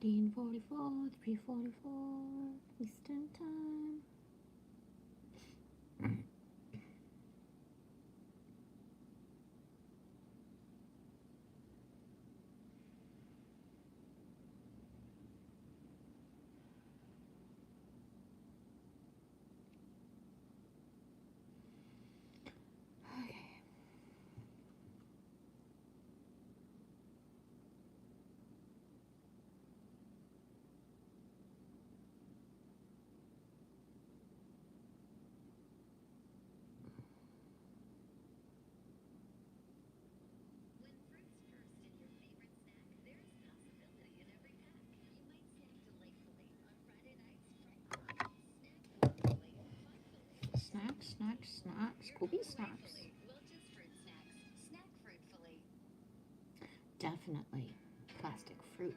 15:44, 3:44 Eastern Time. Snacks, snacks, snacks. Scooby snacks. Definitely plastic fruit.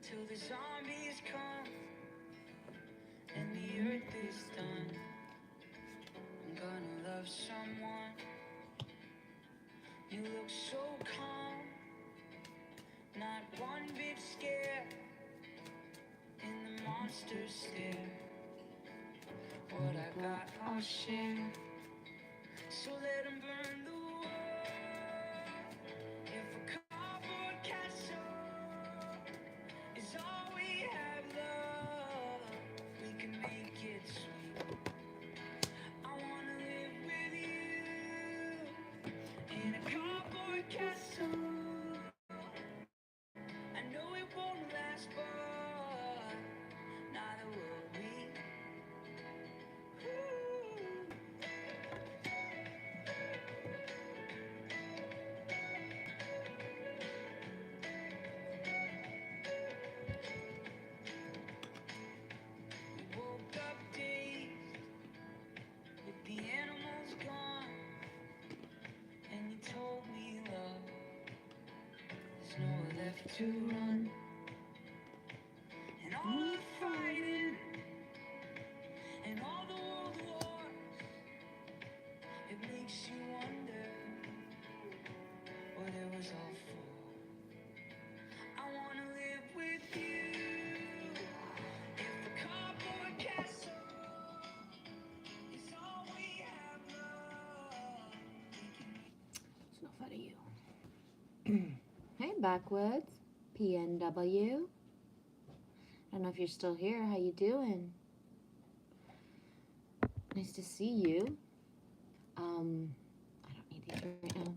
Till the zombies come and the earth is done. I'm gonna love someone. You look so calm, not one bit scared. And the monsters stare. What I got, I'll share. So let them burn the world. If a cardboard castle is all we have, love, we can make it sweet. I wanna live with you in a cardboard castle. I know it won't last, but neither will we. We woke up dazed with the animals gone, and you told me, love, there's nowhere left to run. And all the fighting and all the world wars, it makes you wonder what it was all for. I wanna live with you. If the cardboard castle is all we have, love, It's enough out of you. Hey, Backwoods. PNW. I don't know if you're still here. How you doing? Nice to see you. I don't need these right now.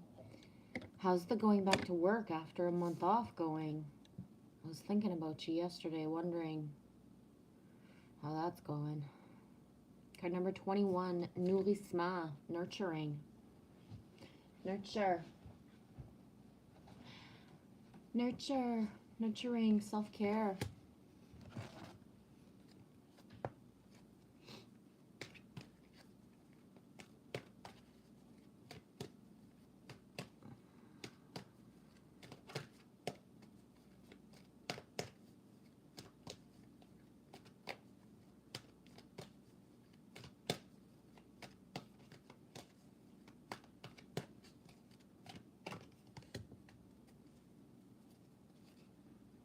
How's the going back to work after a month off going? I was thinking about you yesterday, wondering how that's going. Card number 21, Nourrissement, nurturing. Nurture. Nurture. Nurturing, self-care.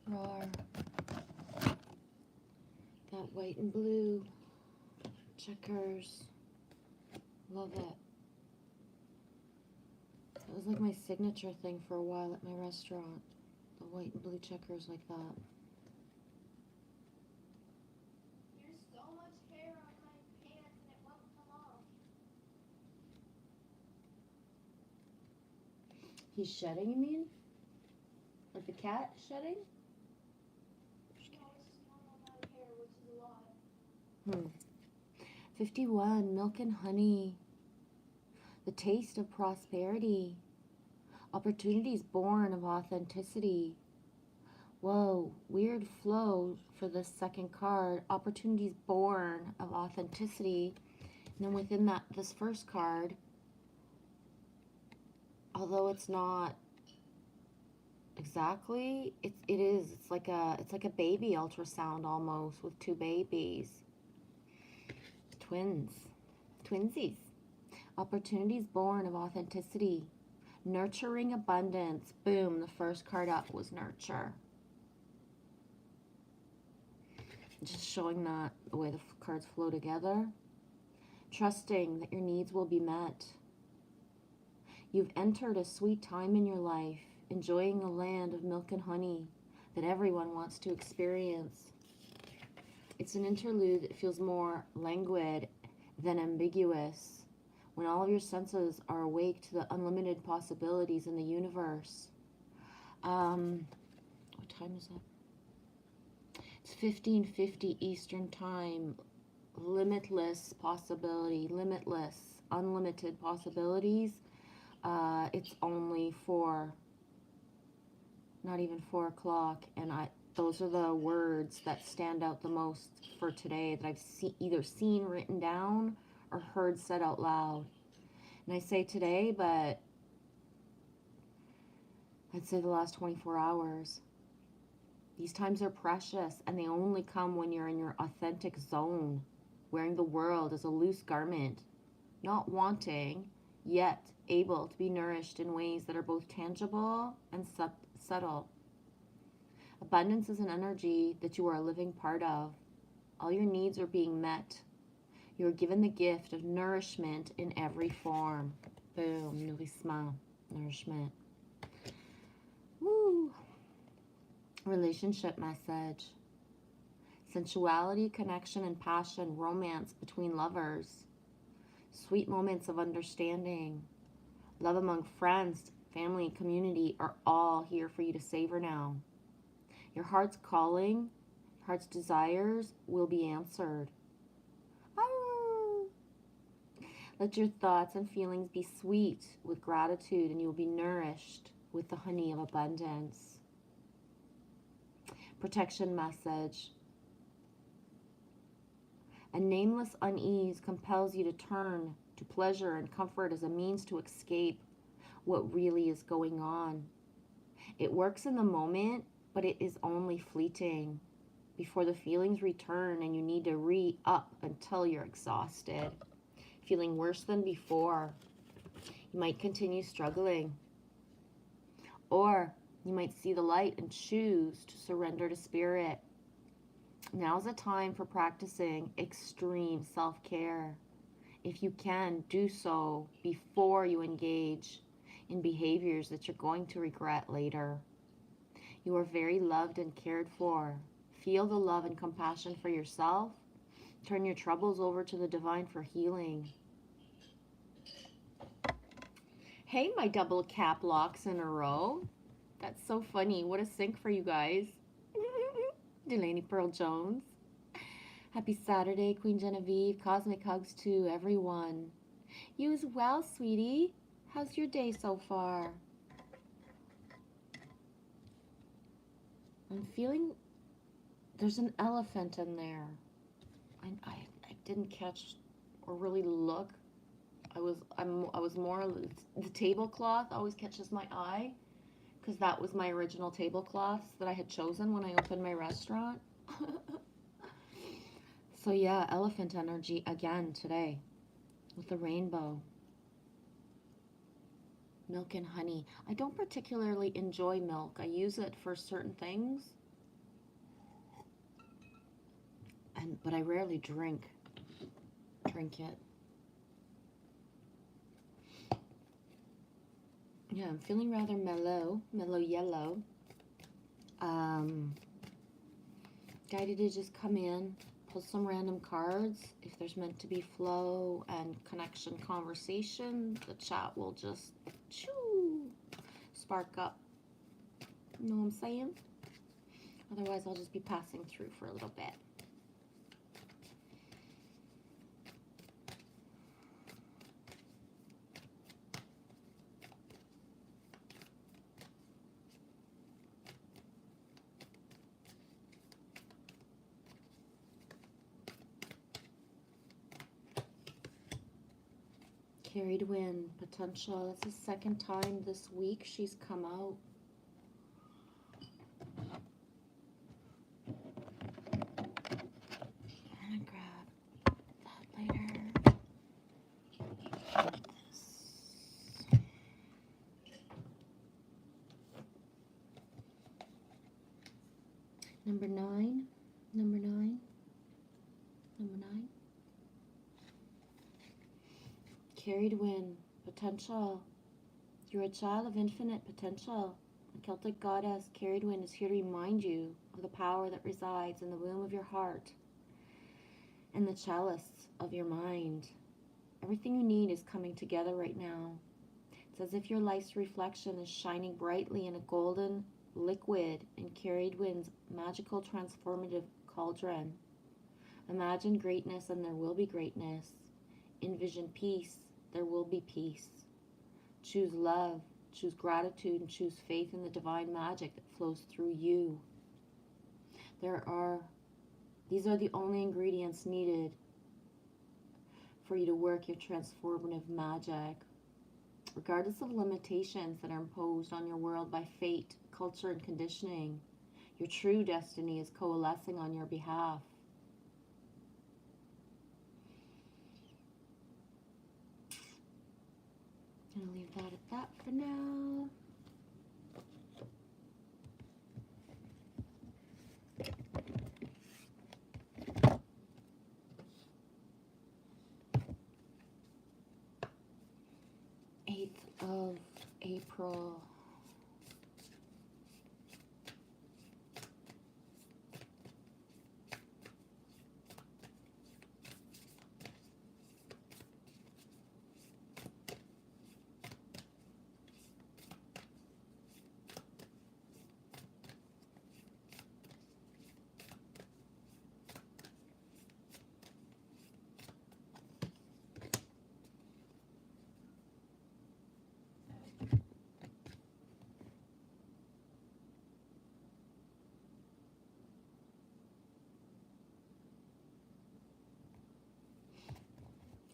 Roar. That white and blue checkers. Love it. That was like my signature thing for a while at my restaurant. The white and blue checkers like that. There's so much hair on my pants and it won't come off. He's shedding, you mean? Like the cat shedding? No, it's just normal amount of hair, which is a lot. 51, milk and honey. The taste of prosperity. Opportunities born of authenticity. Whoa, weird flow for this second card. Opportunities born of authenticity. And then within that, this first card, although it's not Exactly. It is. It's like a baby ultrasound almost with two babies. Twins. Twinsies. Opportunities born of authenticity. Nurturing abundance. Boom, the first card up was nurture. Just showing that the way the cards flow together. Trusting that your needs will be met. You've entered a sweet time in your life, enjoying the land of milk and honey that everyone wants to experience. It's an interlude that feels more languid than ambiguous, when all of your senses are awake to the unlimited possibilities in the universe. What time is it? It's 15:50 Eastern Time. Limitless possibility, limitless, unlimited possibilities. It's only not even 4 o'clock, and those are the words that stand out the most for today that I've either seen written down or heard said out loud. And I say today, but I'd say the last 24 hours. These times are precious, and they only come when you're in your authentic zone, wearing the world as a loose garment, not wanting, yet able to be nourished in ways that are both tangible and subtle. Abundance is an energy that you are a living part of. All your needs are being met. You are given the gift of nourishment in every form. Boom, nourrissement, nourishment. Woo. Relationship message. Sensuality, connection, and passion, romance between lovers. Sweet moments of understanding. Love among friends, family, community are all here for you to savor now. Your heart's calling, your heart's desires will be answered. Let your thoughts and feelings be sweet with gratitude, and you will be nourished with the honey of abundance. Protection message. A nameless unease compels you to turn to pleasure and comfort as a means to escape what really is going on. It works in the moment, but it is only fleeting before the feelings return and you need to re-up until you're exhausted, feeling worse than before. You might continue struggling, or you might see the light and choose to surrender to spirit. Now's the time for practicing extreme self-care. If you can, do so before you engage in behaviors that you're going to regret later. You are very loved and cared for. Feel the love and compassion for yourself. Turn your troubles over to the divine for healing. Hey, my double cap locks in a row. That's so funny. What a sync for you guys. Delaney Pearl Jones. Happy Saturday, Queen Genevieve. Cosmic hugs to everyone. You as well, sweetie. How's your day so far? I'm feeling there's an elephant in there. I didn't catch or really look. I was more the tablecloth always catches my eye because that was my original tablecloths that I had chosen when I opened my restaurant. So yeah, elephant energy again today with the rainbow. Milk and honey. I don't particularly enjoy milk. I use it for certain things, but I rarely drink it. Yeah, I'm feeling rather mellow yellow. Guided to just come in, pull some random cards. If there's meant to be flow and connection conversation, the chat will just spark up. You know what I'm saying? Otherwise, I'll just be passing through for a little bit. Carried wind, potential. It's the second time this week she's come out. Number 9. Number 9. Number 9. Carried wind. Potential. You're a child of infinite potential. The Celtic goddess Carried Wind is here to remind you of the power that resides in the womb of your heart and the chalice of your mind. Everything you need is coming together right now. It's as if your life's reflection is shining brightly in a golden liquid in Carried Wind's magical transformative cauldron. Imagine greatness and there will be greatness. Envision peace, there will be peace. Choose love, choose gratitude, and choose faith in the divine magic that flows through you. These are the only ingredients needed for you to work your transformative magic. Regardless of limitations that are imposed on your world by fate, culture, and conditioning, your true destiny is coalescing on your behalf. I'm going to leave that at that for now. Of April.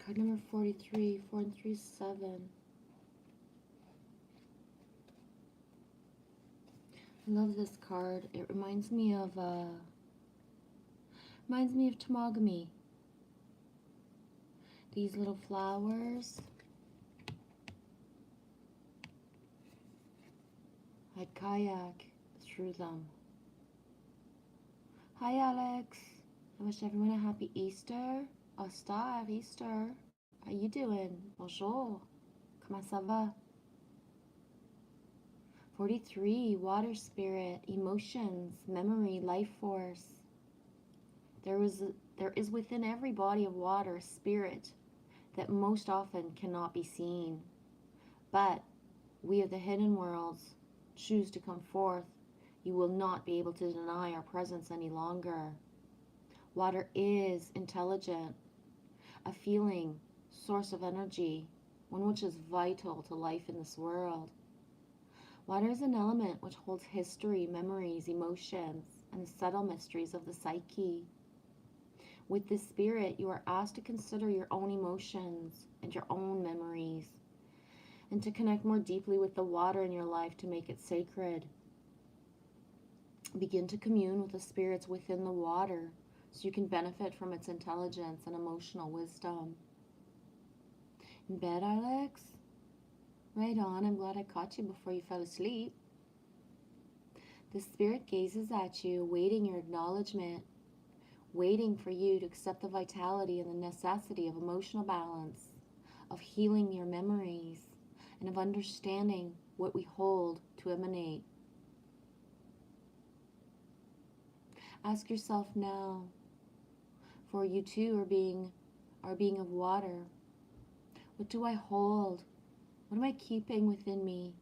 Card number 43, 437. I love this card. It reminds me of Tamagami. These little flowers. I'd kayak through them. Hi Alex. I wish everyone a happy Easter. Ostar, Easter. How you doing? Bonjour. Comment ça va? 43, water spirit, emotions, memory, life force. There is within every body of water a spirit that most often cannot be seen. But we of the hidden worlds choose to come forth. You will not be able to deny our presence any longer. Water is intelligent, a feeling, source of energy, one which is vital to life in this world. Water is an element which holds history, memories, emotions, and the subtle mysteries of the psyche. With this spirit, you are asked to consider your own emotions and your own memories, and to connect more deeply with the water in your life to make it sacred. Begin to commune with the spirits within the water so you can benefit from its intelligence and emotional wisdom. In bed, Alex? Right on, I'm glad I caught you before you fell asleep. The spirit gazes at you, awaiting your acknowledgement, waiting for you to accept the vitality and the necessity of emotional balance, of healing your memories, and of understanding what we hold to emanate. Ask yourself now, for you too are being of water. What do I hold? What am I keeping within me?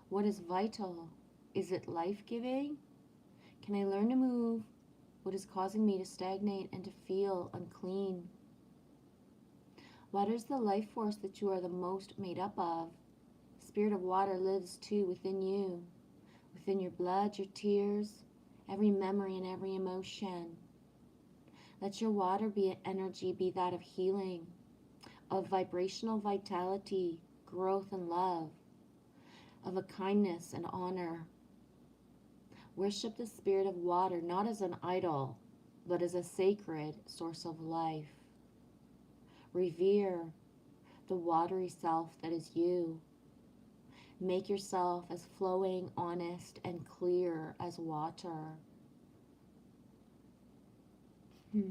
What is vital? Is it life-giving? Can I learn to move what is causing me to stagnate and to feel unclean? Water is the life force that you are the most made up of. The spirit of water lives too within you, within your blood, your tears, every memory and every emotion. Let your water energy be that of healing, of vibrational vitality, growth and love, of a kindness and honor. Worship the spirit of water not as an idol, but as a sacred source of life. Revere the watery self that is you. Make yourself as flowing, honest, and clear as water. Hmm.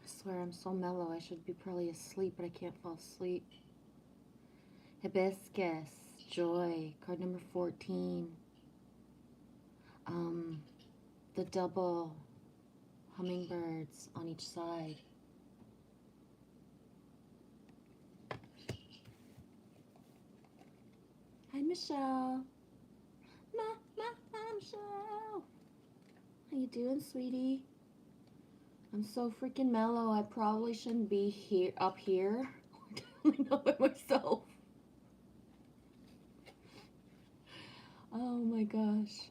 I swear I'm so mellow. I should be probably asleep, but I can't fall asleep. Hibiscus, joy, card number 14. The double hummingbirds on each side. Hi, Michelle. Michelle. How you doing, sweetie? I'm so freaking mellow. I probably shouldn't be here, up here, not by myself. Oh my gosh.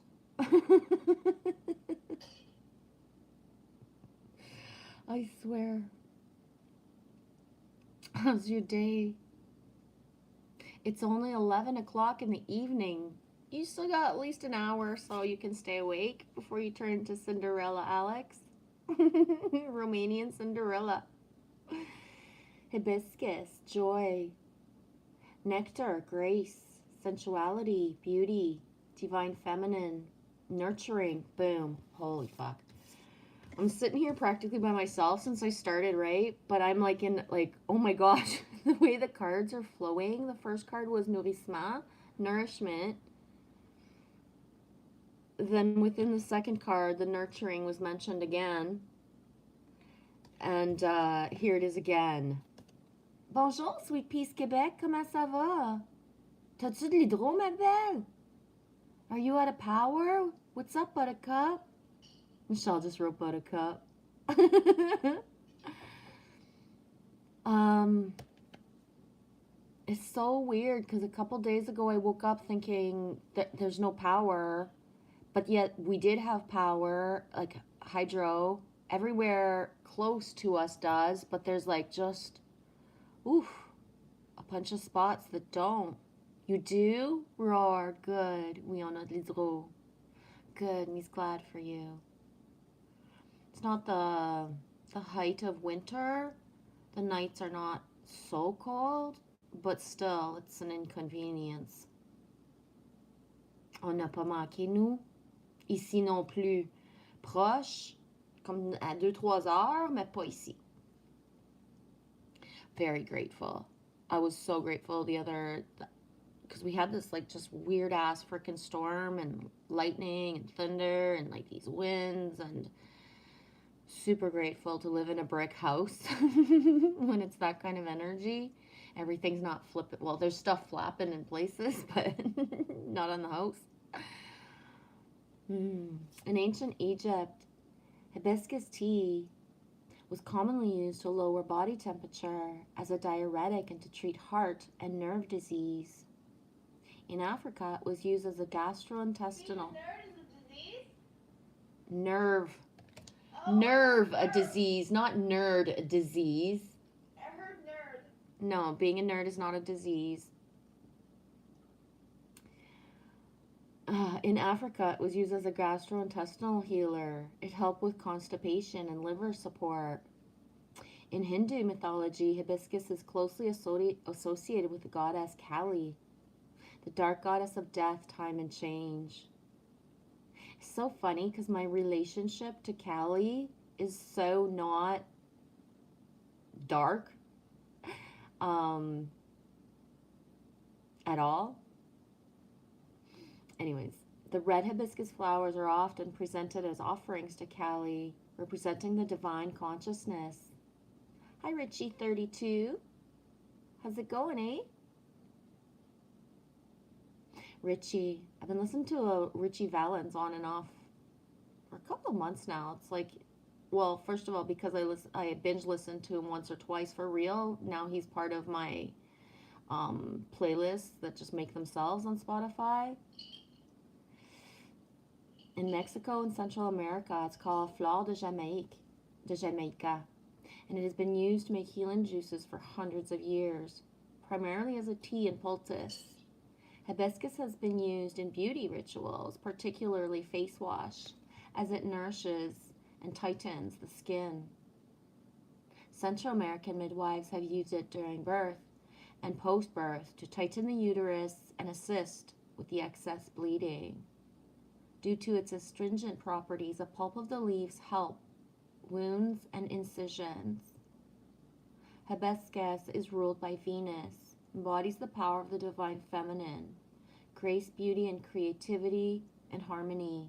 I swear. How's your day? It's only 11 o'clock in the evening. You still got at least an hour so you can stay awake before you turn into Cinderella, Alex. Romanian Cinderella. Hibiscus, joy, nectar, grace, sensuality, beauty, divine feminine, nurturing. Boom. Holy fuck. I'm sitting here practically by myself since I started, right? But I'm like oh my gosh, the way the cards are flowing. The first card was nourrissement, nourishment. Then within the second card, the nurturing was mentioned again. And here it is again. Bonjour, Sweet Peace Québec, comment ça va? T'as-tu de l'hydro, ma belle? Are you out of power? What's up, Buttercup? Michelle just wrote Buttercup. It's so weird because a couple days ago I woke up thinking that there's no power, but yet we did have power, like hydro, everywhere close to us does, but there's like just, oof, a bunch of spots that don't. You do? Roar, good. Oui, on a de l'hydro. Good, me's glad for you. It's not the height of winter. The nights are not so cold, but still, it's an inconvenience. On n'a pas manqué, nous. Ici non plus. Proche, comme à 2-3 heures, mais pas ici. Very grateful. I was so grateful because we had this like just weird ass freaking storm and lightning and thunder and like these winds, and super grateful to live in a brick house when it's that kind of energy. Everything's not flipping. Well, there's stuff flapping in places, but not on the house. In ancient Egypt, hibiscus tea was commonly used to lower body temperature as a diuretic and to treat heart and nerve disease. In Africa, it was used as a gastrointestinal nerve. Nerve a disease, not nerd a disease. I heard nerd. No, being a nerd is not a disease. In Africa, it was used as a gastrointestinal healer. It helped with constipation and liver support. In Hindu mythology, hibiscus is closely associated with the goddess Kali, the dark goddess of death, time, and change. It's so funny because my relationship to Kali is so not dark um, at all. Anyways, the red hibiscus flowers are often presented as offerings to Kali, representing the divine consciousness. Hi, Richie32. How's it going, eh? Richie. I've been listening to a Richie Valens on and off for a couple of months now. It's like, well, first of all, because I binge listened to him once or twice for real. Now he's part of my playlists that just make themselves on Spotify. In Mexico and Central America, it's called Flor de Jamaica, and it has been used to make healing juices for hundreds of years, primarily as a tea and poultice. Hibiscus has been used in beauty rituals, particularly face wash, as it nourishes and tightens the skin. Central American midwives have used it during birth and post-birth to tighten the uterus and assist with the excess bleeding. Due to its astringent properties, the pulp of the leaves help wounds and incisions. Hibiscus is ruled by Venus, embodies the power of the divine feminine, grace, beauty, and creativity and harmony.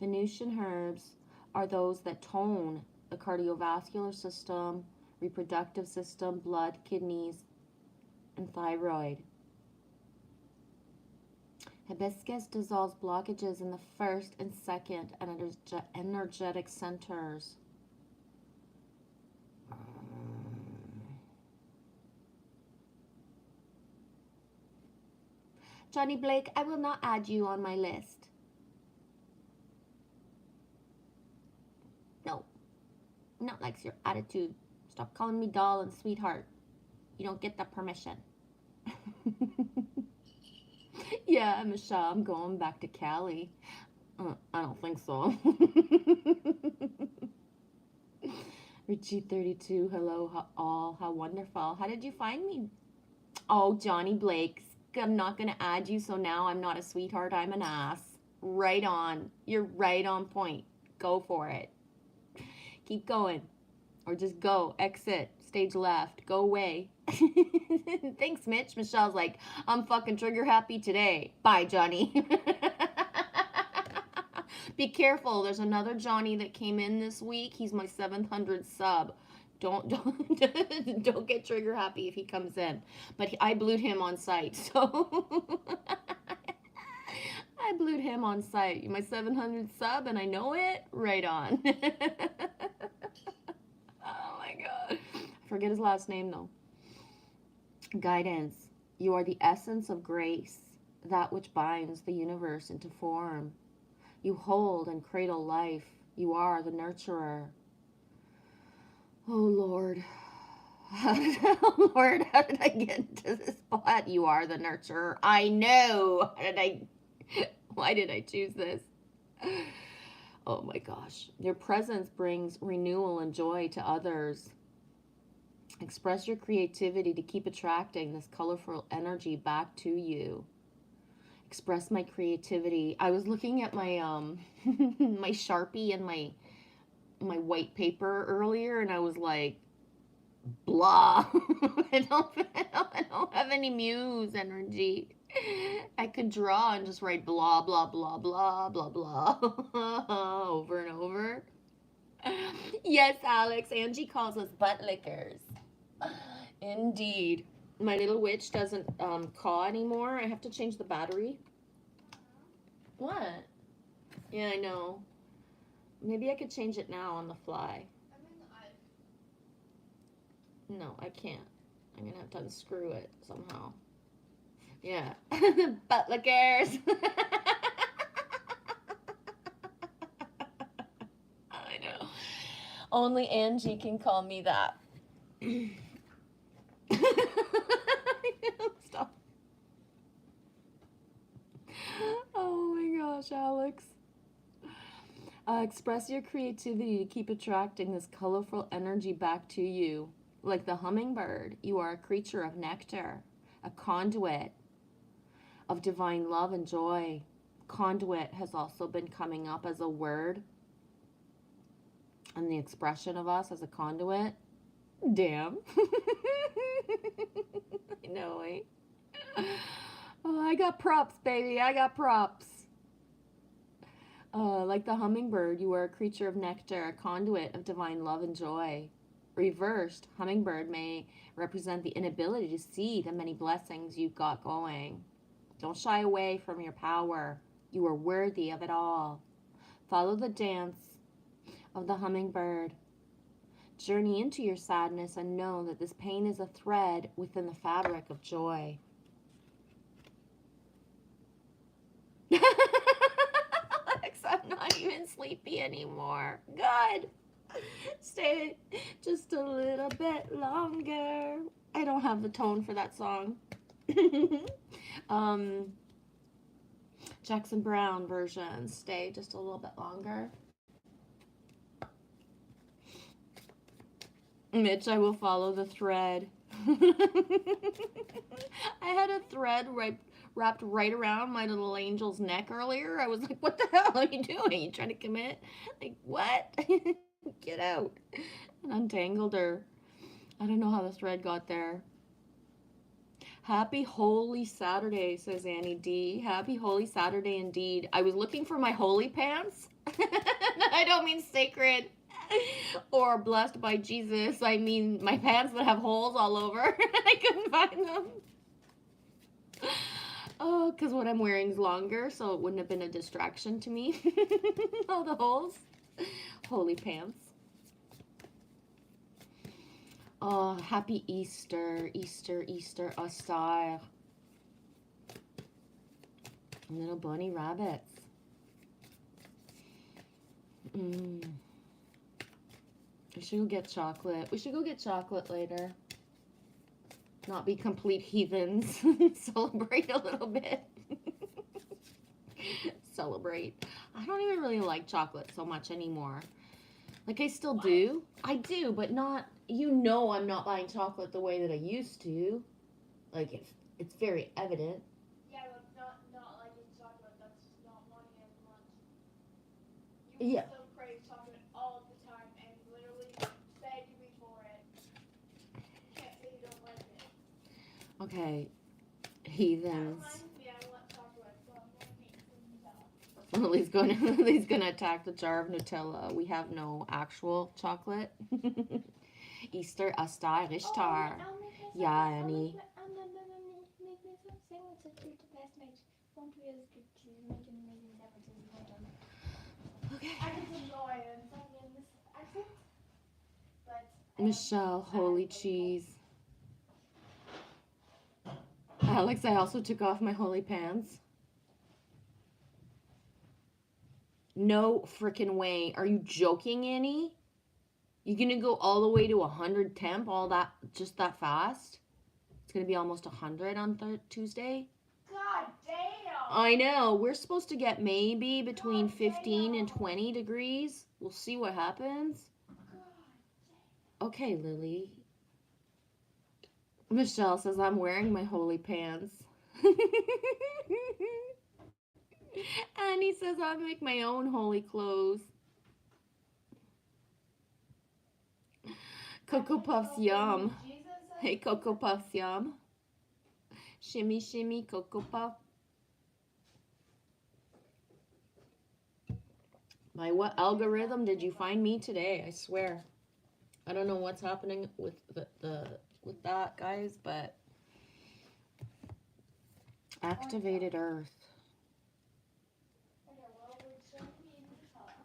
Venusian herbs are those that tone the cardiovascular system, reproductive system, blood, kidneys, and thyroid. Hibiscus dissolves blockages in the first and second energetic centers. Johnny Blake, I will not add you on my list. No, not likes your attitude. Stop calling me doll and sweetheart. You don't get that permission. Yeah, Michelle, I'm going back to Cali. I don't think so. Richie32, hello all, how wonderful. How did you find me? Oh, Johnny Blake, I'm not going to add you, so now I'm not a sweetheart, I'm an ass. Right on. You're right on point. Go for it. Keep going. Or just go. Exit. Stage left. Go away. Thanks, Mitch. Michelle's like, I'm fucking trigger happy today. Bye, Johnny. Be careful. There's another Johnny that came in this week. He's my 700 sub. Don't get trigger happy if he comes in. But I blued him on site, so I blued him on site. My 700 sub, and I know it. Right on. Oh my god. I forget his last name though. Guidance. You are the essence of grace, that which binds the universe into form. You hold and cradle life. You are the nurturer. Oh Lord. Lord, how did I get into this spot? You are the nurturer. I know. Why did I choose this? Oh my gosh. Your presence brings renewal and joy to others. Express your creativity to keep attracting this colorful energy back to you. Express my creativity. I was looking at my my Sharpie and my white paper earlier, and I was like, blah. I don't have any muse energy. I could draw and just write blah blah blah blah blah blah over and over. Yes, Alex. Angie calls us butt lickers. Indeed. My little witch doesn't caw anymore. I have to change the battery. What? Yeah, I know. Maybe I could change it now on the fly. No, I can't. I'm gonna have to unscrew it somehow. Yeah. Butt lickers. I know. Only Angie can call me that. Stop. Oh my gosh, Alex. Express your creativity to keep attracting this colorful energy back to you. Like the hummingbird, you are a creature of nectar, a conduit of divine love and joy. Conduit has also been coming up as a word, and the expression of us as a conduit. Damn. I know, eh? Oh, I got props, baby. I got props. Like the hummingbird, you are a creature of nectar, a conduit of divine love and joy. Reversed, hummingbird may represent the inability to see the many blessings you've got going. Don't shy away from your power. You are worthy of it all. Follow the dance of the hummingbird. Journey into your sadness and know that this pain is a thread within the fabric of joy. Alex, I'm not even sleepy anymore. Good. Stay just a little bit longer. I don't have the tone for that song. Jackson Brown version. Stay just a little bit longer. Mitch, I will follow the thread. I had a thread wrapped right around my little angel's neck earlier. I was like, what the hell are you doing? You trying to commit? Like, what? Get out. And untangled her. I don't know how the thread got there. Happy Holy Saturday, says Annie D. Happy Holy Saturday indeed. I was looking for my holy pants. I don't mean sacred or blessed by Jesus. I mean my pants that have holes all over. I couldn't find them. Oh, because what I'm wearing is longer, so it wouldn't have been a distraction to me. All the holes. Holy pants. Oh, happy Easter, Easter, Easter, Ostar. Little bunny rabbits. We should go get chocolate. We should go get chocolate later. Not be complete heathens. Celebrate a little bit. Celebrate. I don't even really like chocolate so much anymore. Like, I still do. I do, but not, you know, I'm not buying chocolate the way that I used to. Like, it's very evident. Yeah, but not like in chocolate. That's not money as much. You Yeah. still crave chocolate all the time and literally beg me for it. You can't say you don't like it. Okay. That Heathens. reminds me, I want chocolate, so I'm gonna make some Nutella. Lily's gonna attack the jar of Nutella. We have no actual chocolate. Easter, Astar, Ishtar. Ja, Annie. Make me some sandwiches to the best match. Won't be as good to making amazing sandwiches as I am. Okay. I can enjoy it in this accent, but Michelle, holy cheese. Alex, I also took off my holy pants. No frickin' way. Are you joking, Annie? You gonna go all the way to 100 temp, all that, just that fast? It's gonna be almost 100 on Tuesday. God damn! I know. We're supposed to get maybe between 15 and 20 degrees. We'll see what happens. Okay, Lily. Michelle says I'm wearing my holy pants. Annie says I make my own holy clothes. Cocoa Puffs yum. Hey, Cocoa Puffs yum. Shimmy, shimmy, Cocoa Puff. By what algorithm did you find me today? I swear. I don't know what's happening with with that, guys, but activated Earth. Okay, well, we're jumping in the car.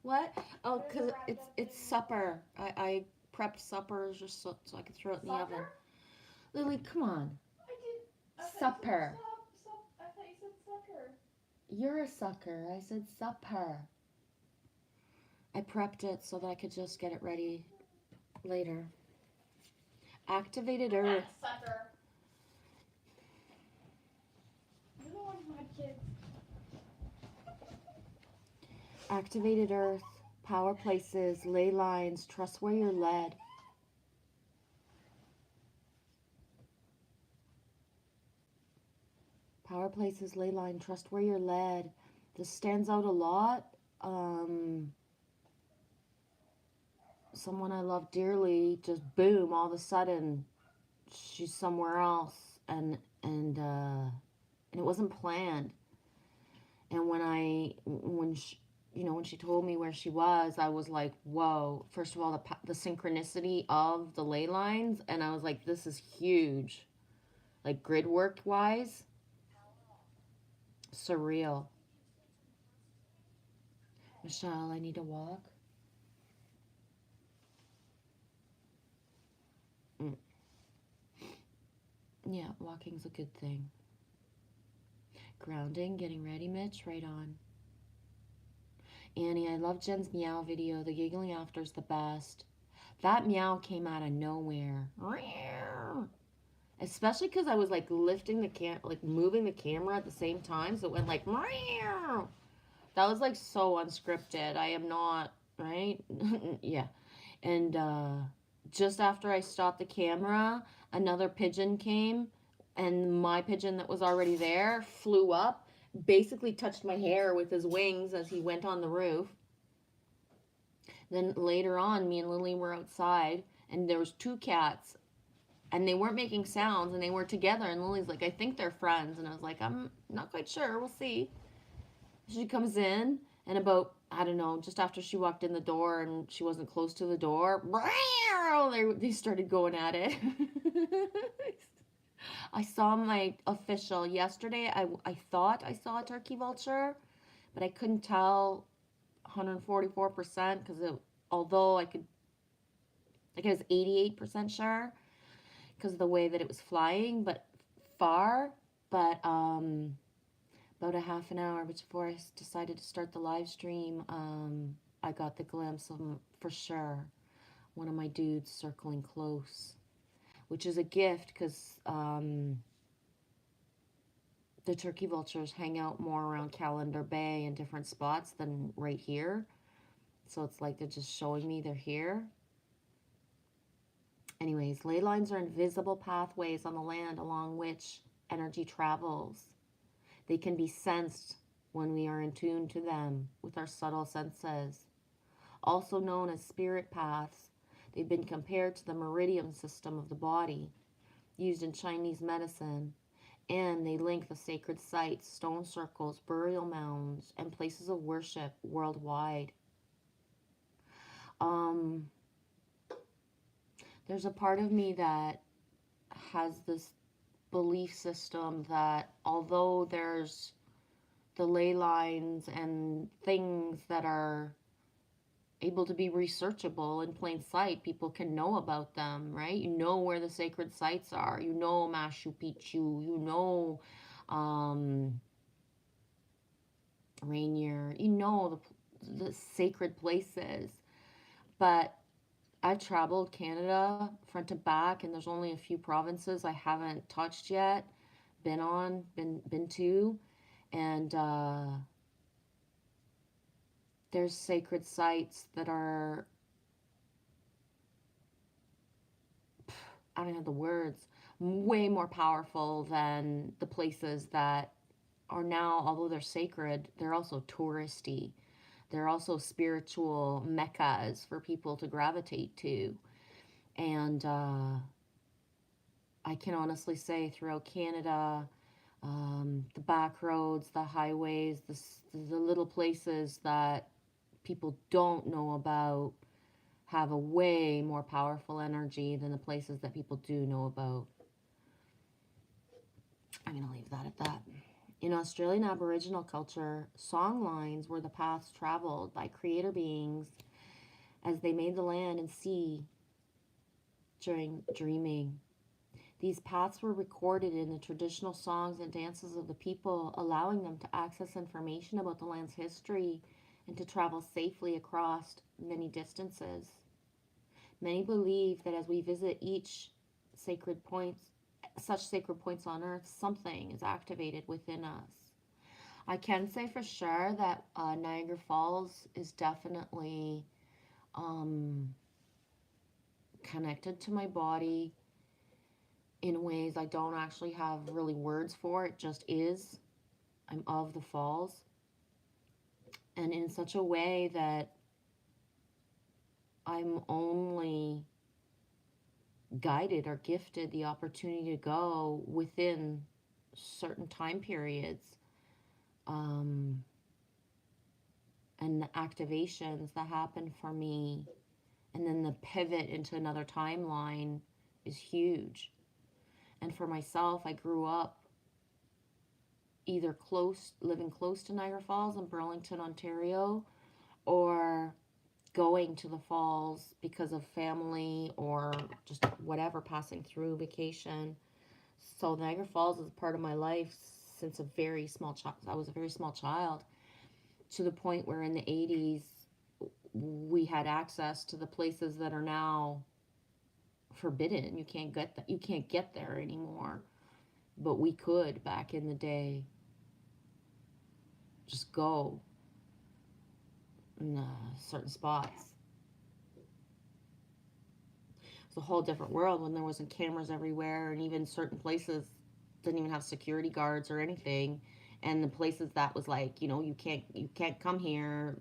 What? Oh, cause it's supper. I prepped supper just so I could throw it in the oven. Lily, come on. Supper. I thought you said sucker. You're a sucker. I said supper. I prepped it so that I could just get it ready later. Activated Earth. Sucker. You're the one who had kids. Activated earth, power places, ley lines, trust where you're led. Power places, ley line, trust where you're led. This stands out a lot. Someone I love dearly, just boom, all of a sudden, she's somewhere else, and it wasn't planned. And when she told me where she was, I was like, whoa. First of all, the synchronicity of the ley lines, and I was like, this is huge. Like grid work wise, surreal. Michelle, I need to walk. Mm. Yeah, walking's a good thing. Grounding, getting ready, Mitch, right on. Annie, I love Jen's meow video. The giggling after is the best. That meow came out of nowhere. Especially because I was like lifting like moving the camera at the same time, so it went like meow. That was like so unscripted. I am not, right? Yeah. And just after I stopped the camera, another pigeon came, and my pigeon that was already there flew up, basically touched my hair with his wings as he went on the roof. Then later on, me and Lily were outside, and there was two cats, and they weren't making sounds, and they were together. And Lily's like, I think they're friends, and I was like, I'm not quite sure. We'll see. She comes in, and about, I don't know, just after she walked in the door and she wasn't close to the door, they started going at it. I saw my official yesterday. I thought I saw a turkey vulture, but I couldn't tell 144% because although I could, like I was 88% sure because of the way that it was flying, but far. But about a half an hour before I decided to start the live stream, I got the glimpse of, for sure, one of my dudes circling close, which is a gift because the turkey vultures hang out more around Calendar Bay and different spots than right here. So it's like they're just showing me they're here. Anyways, ley lines are invisible pathways on the land along which energy travels. They can be sensed when we are in tune to them with our subtle senses. Also known as spirit paths, they've been compared to the meridian system of the body, used in Chinese medicine, and they link the sacred sites, stone circles, burial mounds, and places of worship worldwide. There's a part of me that has this belief system that although there's the ley lines and things that are able to be researchable in plain sight, people can know about them, right? You know where the sacred sites are. You know Machu Picchu. You know Rainier. You know the sacred places. But I've traveled Canada front to back, and there's only a few provinces I haven't touched yet, been to, and there's sacred sites that are, I don't have the words, way more powerful than the places that are now, although they're sacred, they're also touristy. They're also spiritual meccas for people to gravitate to. And I can honestly say throughout Canada, the back roads, the highways, the little places that people don't know about have a way more powerful energy than the places that people do know about. I'm going to leave that at that. In Australian Aboriginal culture, song lines were the paths traveled by creator beings as they made the land and sea during dreaming. These paths were recorded in the traditional songs and dances of the people, allowing them to access information about the land's history and to travel safely across many distances. Many believe that as we visit each sacred points, such sacred points on earth, something is activated within us. I can say for sure that Niagara Falls is definitely um, connected to my body in ways I don't actually have really words for. It just is. I'm of the falls. And in such a way that I'm only guided or gifted the opportunity to go within certain time periods, um, and the activations that happen for me, and then the pivot into another timeline is huge. And for myself, I grew up either living close to Niagara Falls in Burlington, Ontario, or going to the falls because of family or just whatever, passing through vacation. So Niagara Falls is a part of my life since a very small child. I was a very small child, to the point where in the 80s we had access to the places that are now forbidden. You can't get there anymore. But we could back in the day just go in certain spots. It's a whole different world when there wasn't cameras everywhere, and even certain places didn't even have security guards or anything. And the places that was like, you can't come here,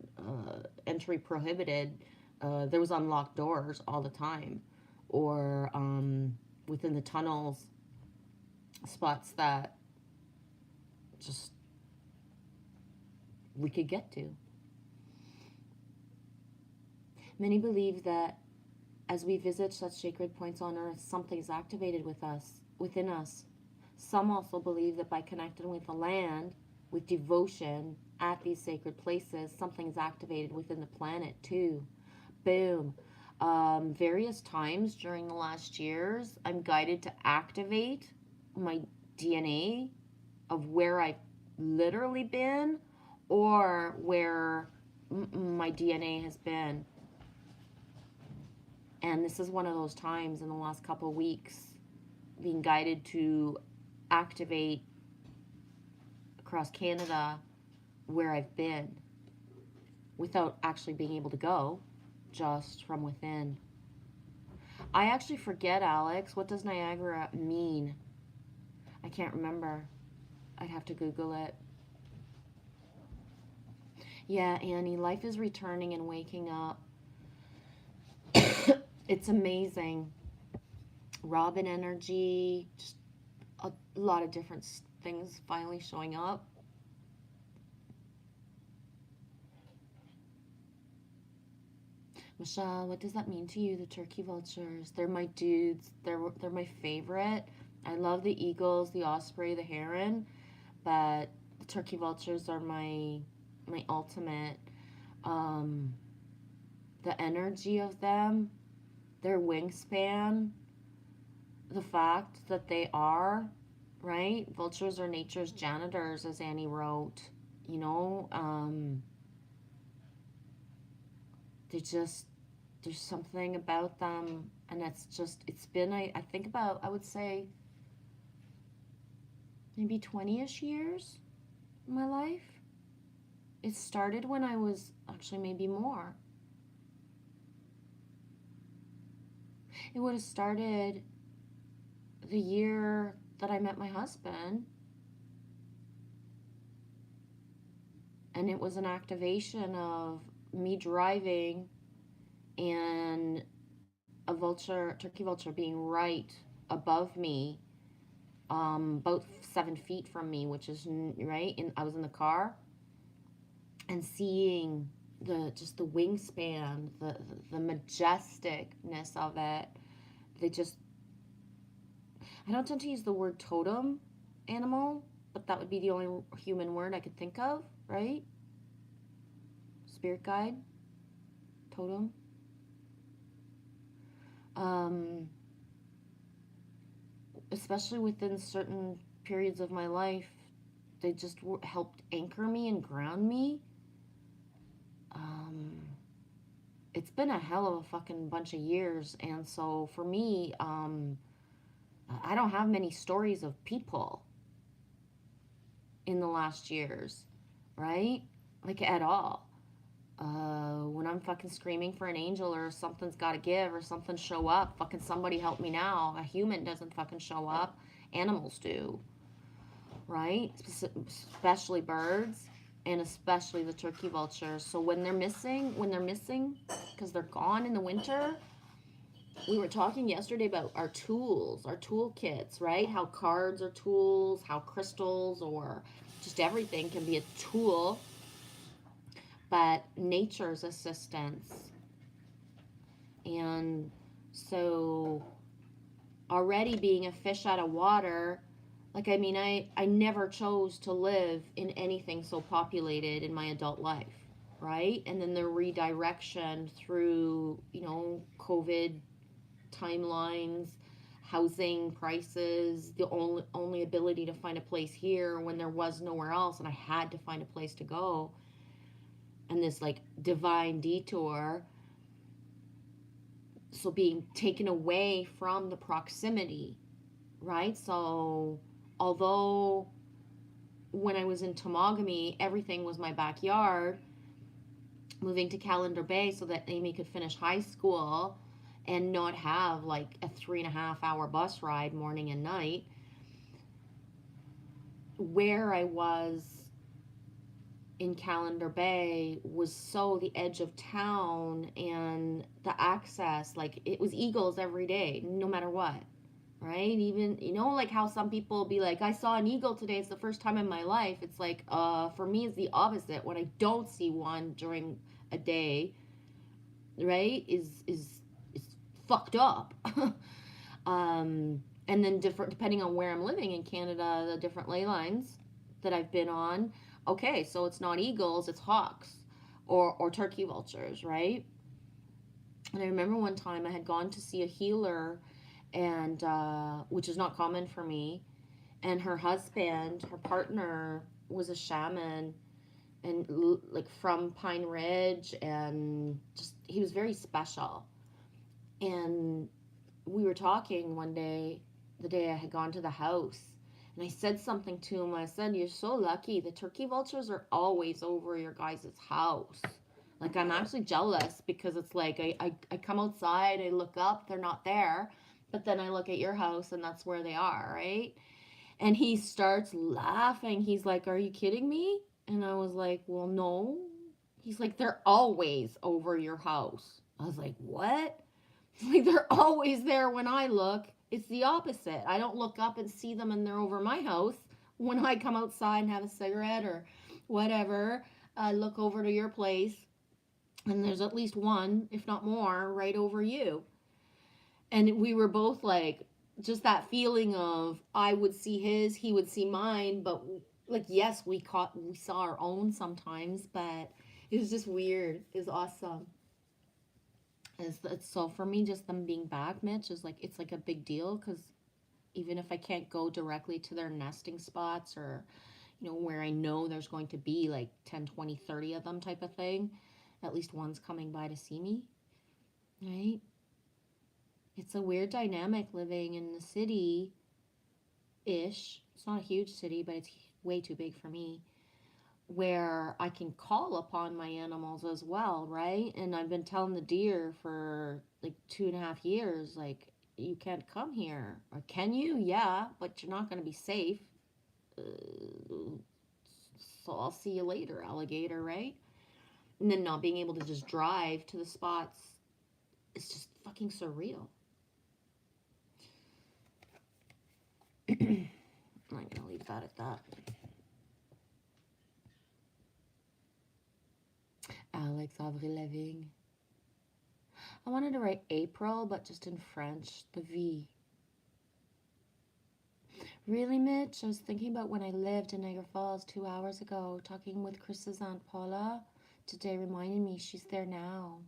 entry prohibited. There was unlocked doors all the time, or within the tunnels, spots that just we could get to. Many believe that as we visit such sacred points on earth, something is activated within us. Some also believe that by connecting with the land, with devotion at these sacred places, something is activated within the planet too. Boom. Various times during the last years, I'm guided to activate my DNA of where I've literally been, or where my DNA has been. And this is one of those times in the last couple of weeks, being guided to activate across Canada where I've been without actually being able to go, just from within. I actually forget, Alex, what does Niagara mean? I can't remember. I'd have to Google it. Yeah, Annie, life is returning and waking up. It's amazing. Robin energy, just a lot of different things finally showing up. Michelle, what does that mean to you, the turkey vultures? They're my dudes. They're my favorite. I love the eagles, the osprey, the heron, but the turkey vultures are my ultimate. Um, the energy of them, their wingspan, the fact that they are, right? Vultures are nature's janitors, as Annie wrote. You know, they just, there's something about them, and it's been, I think about, I would say, maybe 20-ish years in my life. It started when I was, actually maybe more. It would have started the year that I met my husband. And it was an activation of me driving and turkey vulture being right above me, about 7 feet from me, which is right. And I was in the car and seeing the wingspan, the majesticness of it. They just, I don't tend to use the word totem animal, but that would be the only human word I could think of, right? Spirit guide, totem. Especially within certain periods of my life, they just helped anchor me and ground me. Um, it's been a hell of a fucking bunch of years, and so for me, I don't have many stories of people in the last years. right? Like at all. When I'm fucking screaming for an angel or something's got to give or something show up, fucking somebody help me now. A human doesn't fucking show up. Animals do, right? Especially birds and especially the turkey vultures. So when they're missing because they're gone in the winter, we were talking yesterday about our tools, our toolkits, right? How cards are tools, how crystals or just everything can be a tool, but nature's assistance. And so already being a fish out of water, like I mean, I never chose to live in anything so populated in my adult life, right? And then the redirection through, COVID timelines, housing prices, the only ability to find a place here when there was nowhere else and I had to find a place to go. And this like divine detour, so being taken away from the proximity, right? So although when I was in Tomogamy everything was my backyard, moving to Calendar Bay so that Amy could finish high school and not have like a 3.5 hour bus ride morning and night, where I was in Calendar Bay was so the edge of town, and the access, like it was eagles every day, no matter what, right? Even, like how some people be like, I saw an eagle today, it's the first time in my life. It's like, for me, it's the opposite. When I don't see one during a day, right, is fucked up. And then different, depending on where I'm living in Canada, the different ley lines that I've been on. Okay, so it's not eagles, it's hawks or turkey vultures, right? And I remember one time I had gone to see a healer, and which is not common for me. And her husband, her partner, was a shaman, and like from Pine Ridge, and just he was very special. And we were talking one day, the day I had gone to the house, and I said something to him. I said, "You're so lucky. The turkey vultures are always over your guys' house. Like, I'm actually jealous because it's like I come outside, I look up, they're not there, but then I look at your house and that's where they are, right?" And he starts laughing. He's like, "Are you kidding me?" And I was like, "Well, no." He's like, "They're always over your house." I was like, "What?" Like they're always there when I look. It's the opposite. I don't look up and see them and they're over my house. When I come outside and have a cigarette or whatever, I look over to your place and there's at least one, if not more, right over you. And we were both like, just that feeling of I would see his, he would see mine, but like yes, we saw our own sometimes, but it was just weird. It was awesome. So for me, just them being back, Mitch, is like it's like a big deal because even if I can't go directly to their nesting spots or where I know there's going to be like 10, 20, 30 of them type of thing, at least one's coming by to see me, right? It's a weird dynamic living in the city ish. It's not a huge city, but it's way too big for me, where I can call upon my animals as well, right? And I've been telling the deer for like 2.5 years, like, you can't come here. Or can you? Yeah, but you're not going to be safe. So I'll see you later, alligator, right? And then not being able to just drive to the spots, it's just fucking surreal. I'm going to leave that at that. Alex Avril Lavigne. I wanted to write April, but just in French, the V. Really, Mitch? I was thinking about when I lived in Niagara Falls 2 hours ago, talking with Chris's Aunt Paula. Today reminded me she's there now.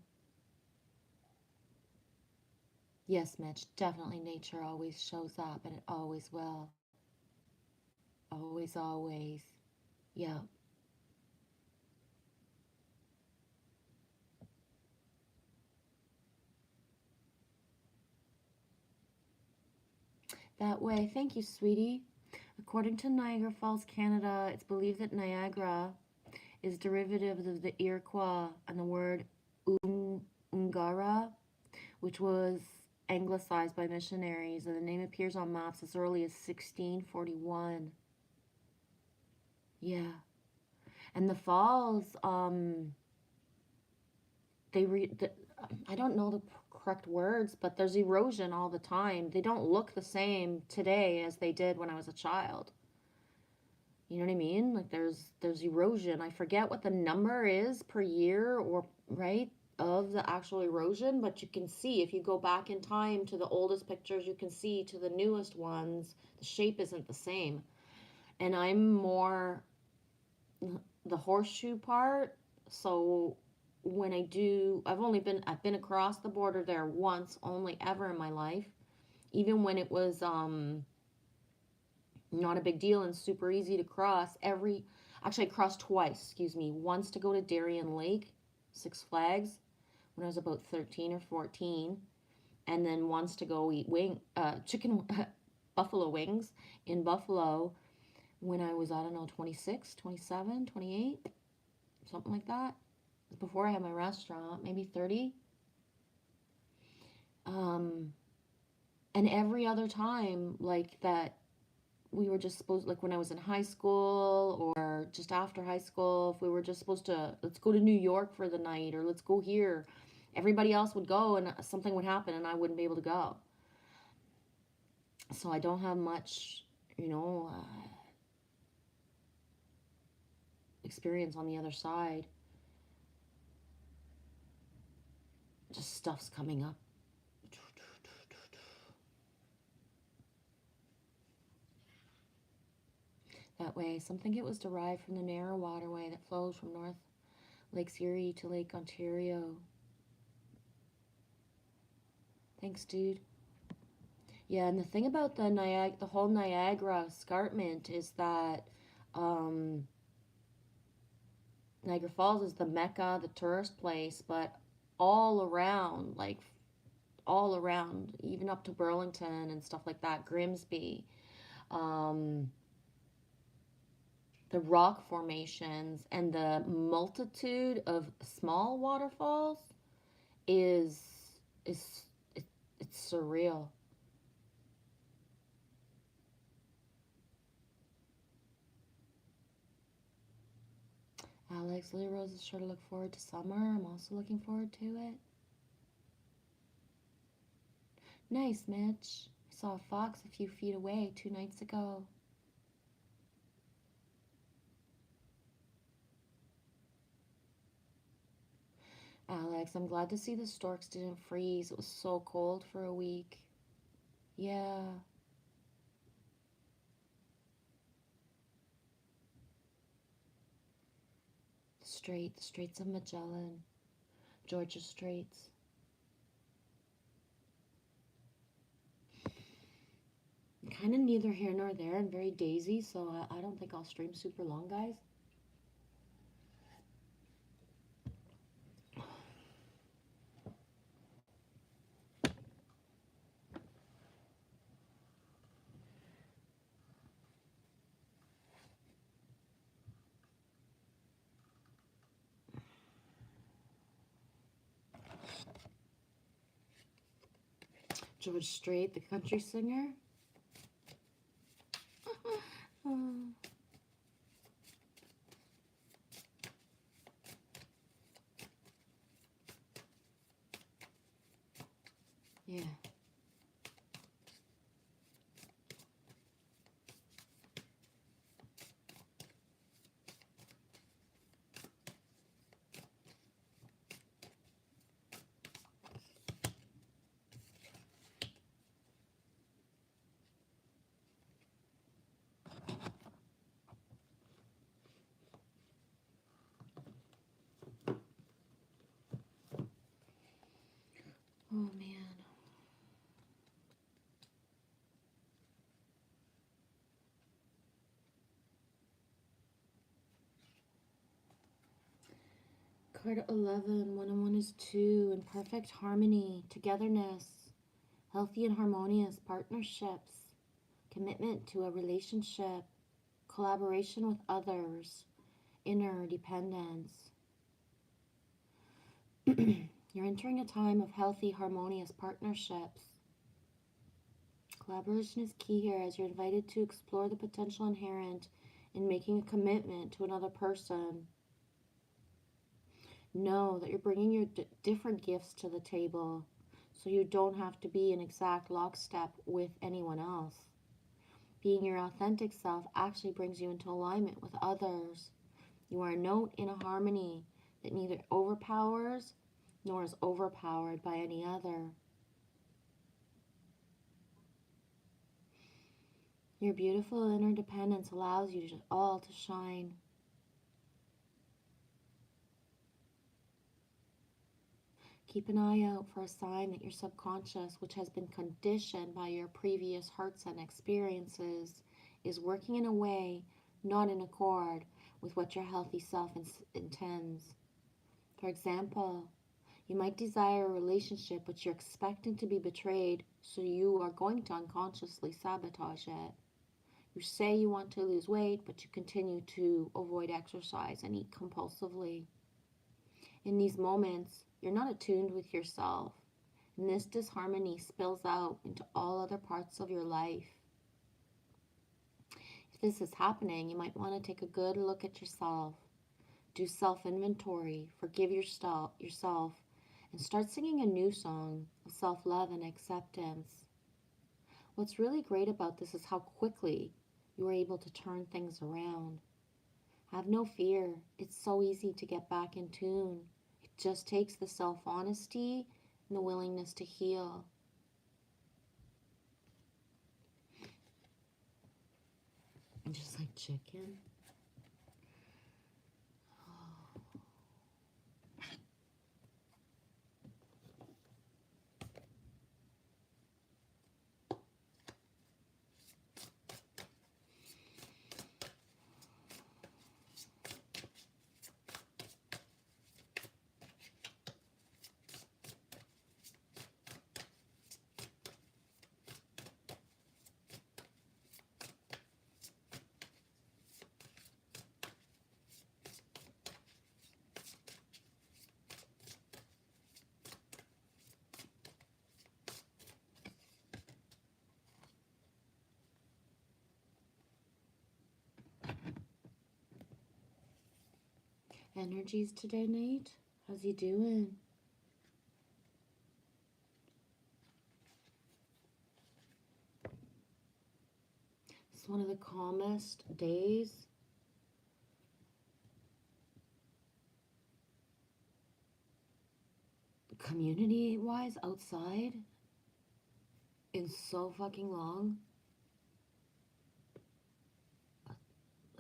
Yes, Mitch, definitely nature always shows up, and it always will. Always, always. Yeah. That way. Thank you, sweetie. According to Niagara Falls, Canada, it's believed that Niagara is derivative of the Iroquois and the word Ungara, which was anglicized by missionaries, and the name appears on maps as early as 1641. Yeah. And the falls, I don't know the correct words, but there's erosion all the time. They don't look the same today as they did when I was a child. You know what I mean? Like there's erosion. I forget what the number is per year or right of the actual erosion, but you can see if you go back in time to the oldest pictures, you can see to the newest ones, the shape isn't the same. And I'm more the horseshoe part. So when I've been across the border there once only ever in my life, even when it was not a big deal and super easy to cross. Actually, I crossed twice, excuse me. Once to go to Darien Lake, Six Flags, when I was about 13 or 14, and then once to go eat chicken, buffalo wings in Buffalo when I was, I don't know, 26, 27, 28, something like that. Before I had my restaurant, maybe 30. Um, and every other time, like that, we were just supposed, like when I was in high school or just after high school, if we were just supposed to, let's go to New York for the night or let's go here, everybody else would go and something would happen and I wouldn't be able to go. So I don't have much, you know, experience on the other side. Just stuff's coming up. That way, some think it was derived from the narrow waterway that flows from North Lake Erie to Lake Ontario. Thanks, dude. Yeah, and the thing about the whole Niagara escarpment is that um, Niagara Falls is the mecca, the tourist place, but all around, like all around, even up to Burlington and stuff like that, Grimsby, um, the rock formations and the multitude of small waterfalls is is it, it's surreal. Alex, Lily Rose is sure to look forward to summer. I'm also looking forward to it. Nice, Mitch. I saw a fox a few feet away 2 nights ago. Alex, I'm glad to see the storks didn't freeze. It was so cold for a week. Yeah. The Straits of Magellan, Georgia Straits. Kind of neither here nor there and very daisy, so I don't think I'll stream super long, guys. George Strait, the country singer. Oh, yeah. Oh, man. Card 11, 1 is 2, in perfect harmony, togetherness, healthy and harmonious partnerships, commitment to a relationship, collaboration with others, inner dependence. You're entering a time of healthy, harmonious partnerships. Collaboration is key here as you're invited to explore the potential inherent in making a commitment to another person. Know that you're bringing your different gifts to the table so you don't have to be in exact lockstep with anyone else. Being your authentic self actually brings you into alignment with others. You are a note in a harmony that neither overpowers nor is overpowered by any other. Your beautiful interdependence allows you all to shine. Keep an eye out for a sign that your subconscious, which has been conditioned by your previous hurts and experiences, is working in a way not in accord with what your healthy self intends. For example, you might desire a relationship which you're expecting to be betrayed, so you are going to unconsciously sabotage it. You say you want to lose weight, but you continue to avoid exercise and eat compulsively. In these moments, you're not attuned with yourself, and this disharmony spills out into all other parts of your life. If this is happening, you might want to take a good look at yourself, do self inventory, forgive yourself, and start singing a new song of self love and acceptance. What's really great about this is how quickly you are able to turn things around. Have no fear, it's so easy to get back in tune. It just takes the self honesty and the willingness to heal. And just like chicken. Energies today, Nate? How's he doing? It's one of the calmest days. Community wise, outside in so fucking long.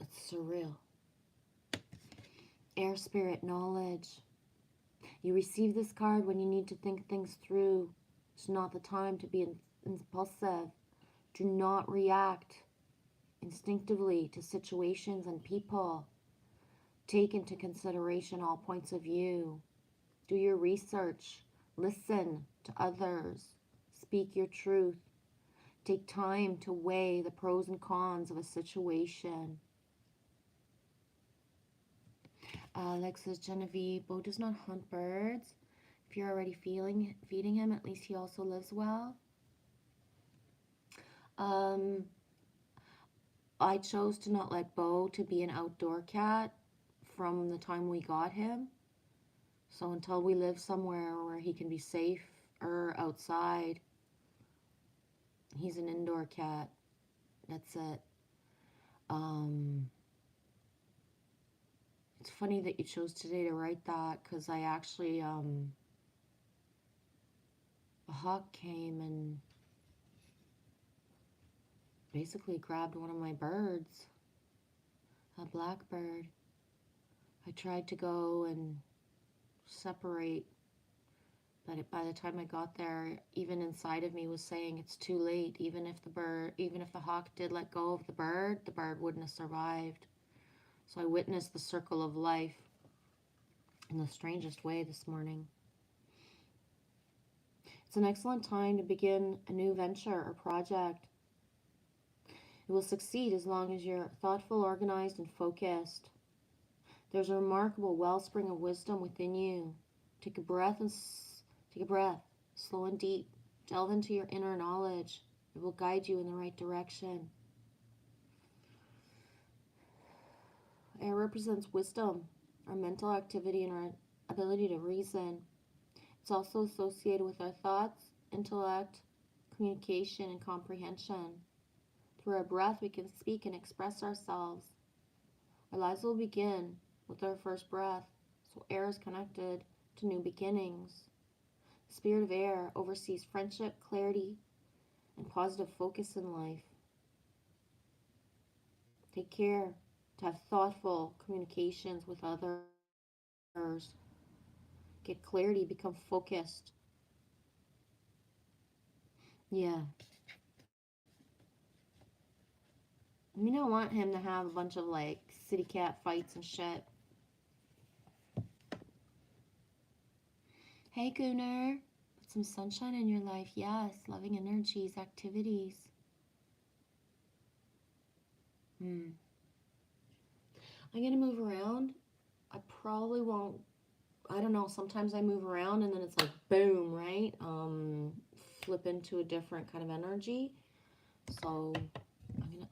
It's surreal. Air spirit knowledge. You receive this card when you need to think things through. It's not the time to be impulsive. Do not react instinctively to situations and people. Take into consideration all points of view. Do your research. Listen to others. Speak your truth. Take time to weigh the pros and cons of a situation. Alex says, Genevieve, Bo does not hunt birds. If you're already feeding him, at least he also lives well. I chose to not let Bo to be an outdoor cat from the time we got him. So until we live somewhere where he can be safe or outside, he's an indoor cat. That's it. It's funny that you chose today to write that because I actually, a hawk came and basically grabbed one of my birds, a blackbird. I tried to go and separate, but by the time I got there, even inside of me was saying it's too late. Even if the hawk did let go of the bird wouldn't have survived. So I witnessed the circle of life in the strangest way this morning. It's an excellent time to begin a new venture or project. It will succeed as long as you're thoughtful, organized, and focused. There's a remarkable wellspring of wisdom within you. Take a breath and take a breath, slow and deep. Delve into your inner knowledge. It will guide you in the right direction. Air represents wisdom, our mental activity, and our ability to reason. It's also associated with our thoughts, intellect, communication, and comprehension. Through our breath, we can speak and express ourselves. Our lives will begin with our first breath, so air is connected to new beginnings. The spirit of air oversees friendship, clarity, and positive focus in life. Take care to have thoughtful communications with others. Get clarity, become focused. Yeah. We don't want him to have a bunch of like city cat fights and shit. Hey, Gunnar. Put some sunshine in your life. Yes. Loving energies, activities. I'm going to move around. I probably won't. I don't know. Sometimes I move around and then it's like boom, right? Flip into a different kind of energy. So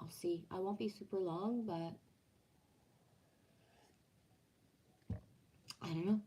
I'll see. I won't be super long, but I don't know.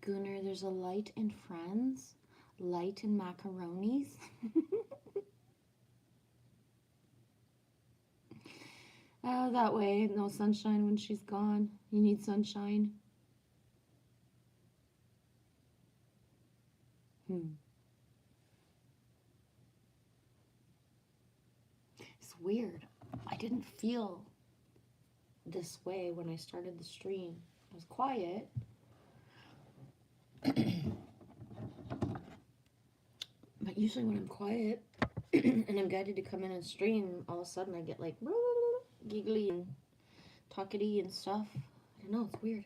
Gunnar, there's a light in friends, light in macaronis. That way, no sunshine when she's gone. You need sunshine. It's weird. I didn't feel this way when I started the stream. I was quiet. But usually when I'm quiet and I'm guided to come in and stream, all of a sudden I get like giggly and talkity and stuff. I don't know, it's weird.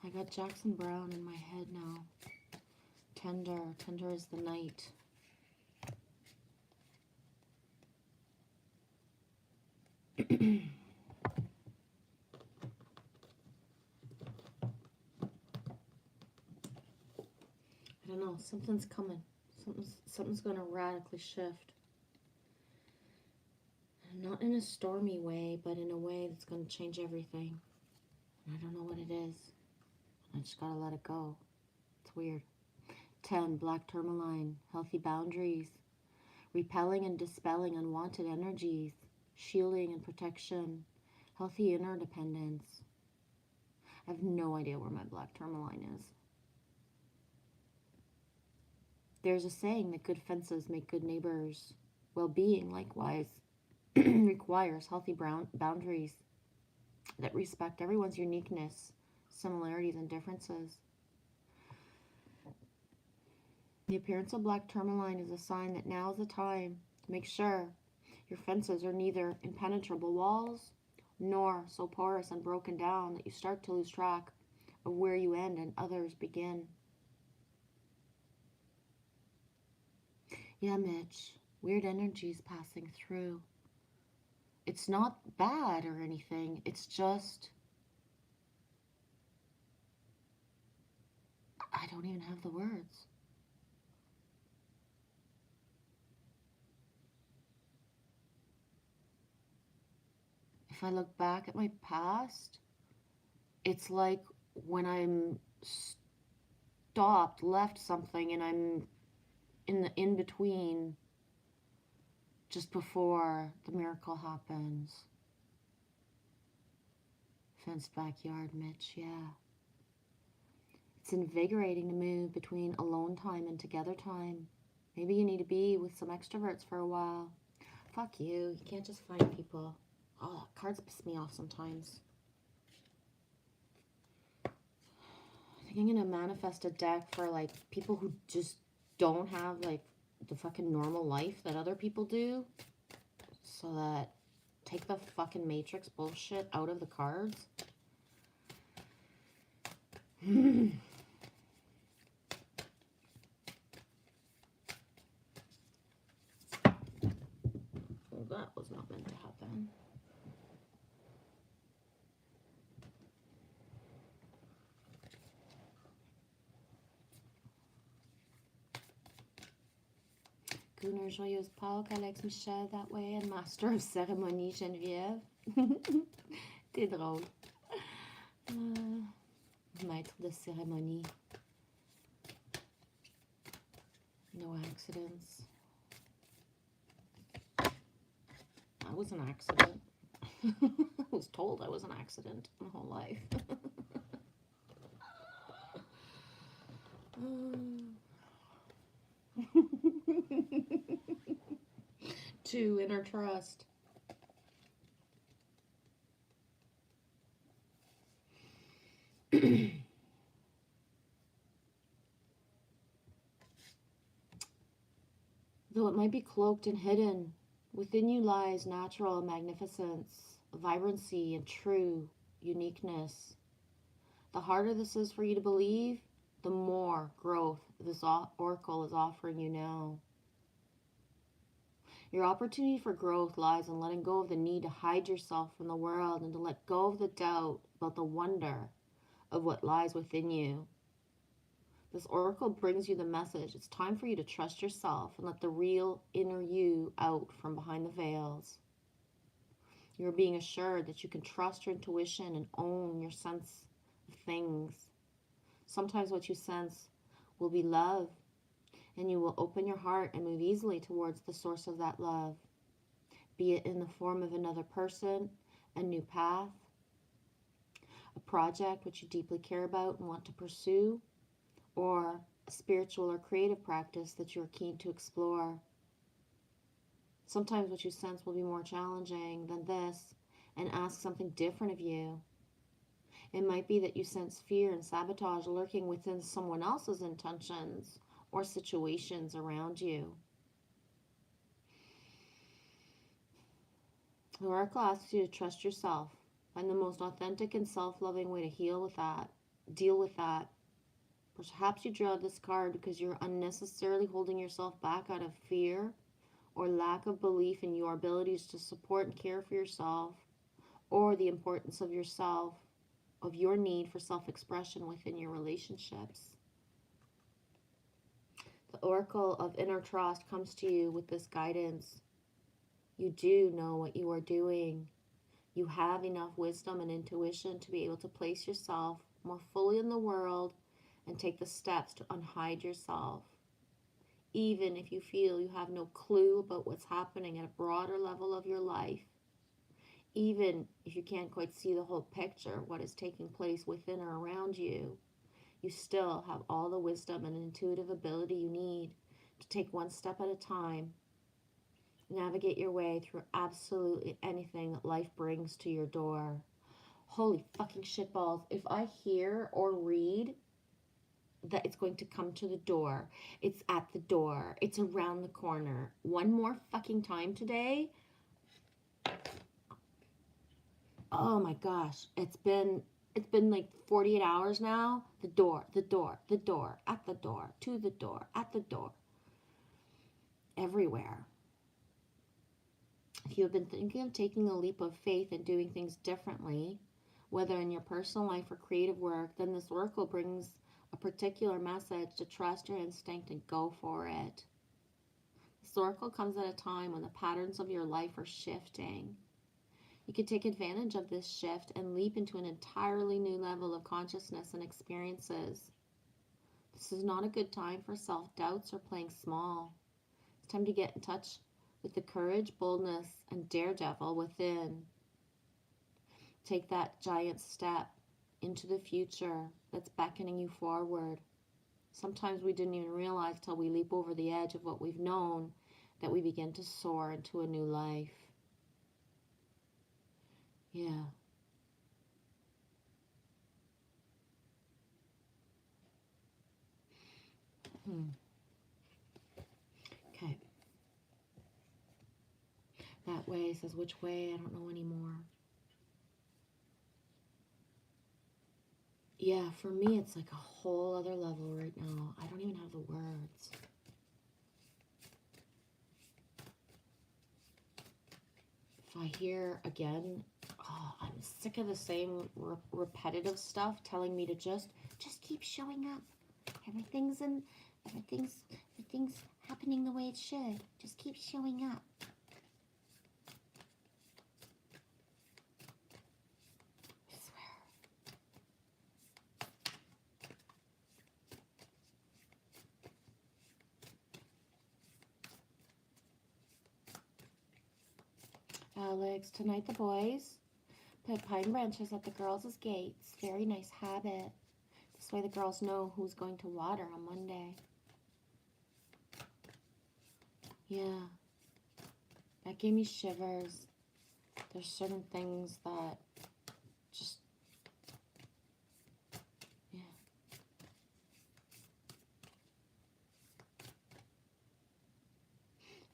I got Jackson Brown in my head now. Tender. Tender is the night. I don't know. Something's coming. Something's going to radically shift. I'm not in a stormy way, but in a way that's going to change everything. And I don't know what it is. I just gotta let it go. It's weird. 10. Black tourmaline. Healthy boundaries. Repelling and dispelling unwanted energies. Shielding and protection. Healthy interdependence. I have no idea where my black tourmaline is. There's a saying that good fences make good neighbors. Well-being, likewise, requires healthy boundaries that respect everyone's uniqueness, similarities, and differences. The appearance of black tourmaline is a sign that now is the time to make sure your fences are neither impenetrable walls nor so porous and broken down that you start to lose track of where you end and others begin. Yeah, Mitch, weird energies passing through. It's not bad or anything, it's just, I don't even have the words. If I look back at my past, it's like when I'm stopped, left something, and I'm in the in between just before the miracle happens. Fenced backyard, Mitch, yeah. It's invigorating to move between alone time and together time. Maybe you need to be with some extroverts for a while. Fuck you. You can't just find people. Oh, cards piss me off sometimes. I think I'm gonna manifest a deck for like people who just don't have like the fucking normal life that other people do. So that take the fucking matrix bullshit out of the cards. Well, that was not meant to happen. Gunnar Joyeuse Pauk, Alex Michel that way, and Master of Ceremony Geneviève. T'es drôle. Maître de cérémonie. No accidents. I was an accident. I was told I was an accident my whole life. To inner trust. Though it might be cloaked and hidden, within you lies natural magnificence, vibrancy, and true uniqueness. The harder this is for you to believe, the more growth this oracle is offering you now. Your opportunity for growth lies in letting go of the need to hide yourself from the world and to let go of the doubt about the wonder of what lies within you. This oracle brings you the message. It's time for you to trust yourself and let the real inner you out from behind the veils. You're being assured that you can trust your intuition and own your sense of things. Sometimes what you sense will be love, and you will open your heart and move easily towards the source of that love, be it in the form of another person, a new path, a project which you deeply care about and want to pursue, or a spiritual or creative practice that you're keen to explore. Sometimes what you sense will be more challenging than this and ask something different of you. It might be that you sense fear and sabotage lurking within someone else's intentions or situations around you. The oracle asks you to trust yourself. Find the most authentic and self-loving way to deal with that. Perhaps you draw this card because you're unnecessarily holding yourself back out of fear or lack of belief in your abilities to support and care for yourself, or the importance of yourself, of your need for self-expression within your relationships. The oracle of inner trust comes to you with this guidance. You do know what you are doing. You have enough wisdom and intuition to be able to place yourself more fully in the world and take the steps to unhide yourself. Even if you feel you have no clue about what's happening at a broader level of your life, even if you can't quite see the whole picture, what is taking place within or around you, you still have all the wisdom and intuitive ability you need to take one step at a time, navigate your way through absolutely anything that life brings to your door. Holy fucking shitballs. If I hear or read that it's going to come to the door, it's at the door, it's around the corner, one more fucking time today, oh my gosh, it's been like 48 hours now. The door, the door, the door, at the door, to the door, at the door, everywhere. If you have been thinking of taking a leap of faith and doing things differently, whether in your personal life or creative work, then this oracle brings a particular message to trust your instinct and go for it. This oracle comes at a time when the patterns of your life are shifting. You can take advantage of this shift and leap into an entirely new level of consciousness and experiences. This is not a good time for self-doubts or playing small. It's time to get in touch with the courage, boldness, and daredevil within. Take that giant step into the future that's beckoning you forward. Sometimes we didn't even realize till we leap over the edge of what we've known that we begin to soar into a new life. Yeah. Okay. That way says which way, I don't know anymore. Yeah, for me it's like a whole other level right now. I don't even have the words. If I hear again, oh, I'm sick of the same repetitive stuff telling me to just keep showing up. Everything's happening the way it should. Just keep showing up. I swear. Alex, tonight the boys put pine branches at the girls' gates. Very nice habit. This way the girls know who's going to water on Monday. Yeah. That gave me shivers. There's certain things that just, yeah.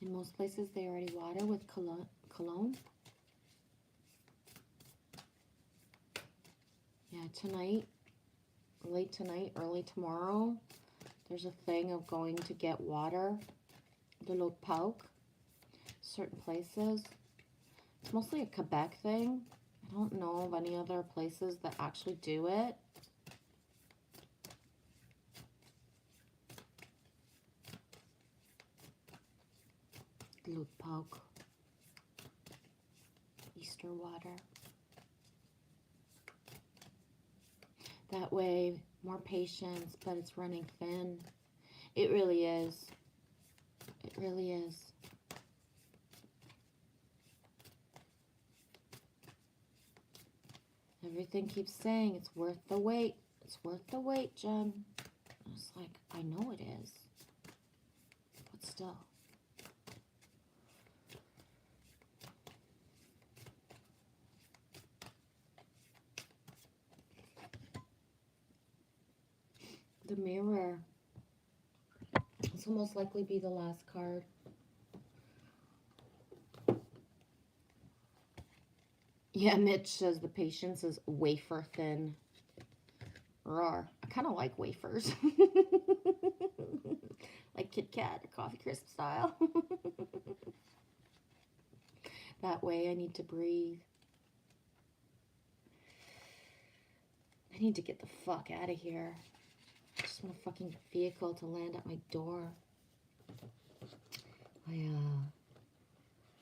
In most places they already water with cologne. Yeah, tonight, late tonight, early tomorrow, there's a thing of going to get water, the l'eau pauque, certain places. It's mostly a Quebec thing. I don't know of any other places that actually do it. L'eau pauque. Easter water. That way, more patience, but it's running thin. It really is. It really is. Everything keeps saying it's worth the wait. It's worth the wait, Jen. It's like, I know it is. But still. The mirror. This will most likely be the last card. Yeah, Mitch says the patience is wafer thin. Roar. I kind of like wafers. Like Kit Kat or Coffee Crisp style. That way I need to breathe. I need to get the fuck out of here. I just want a fucking vehicle to land at my door.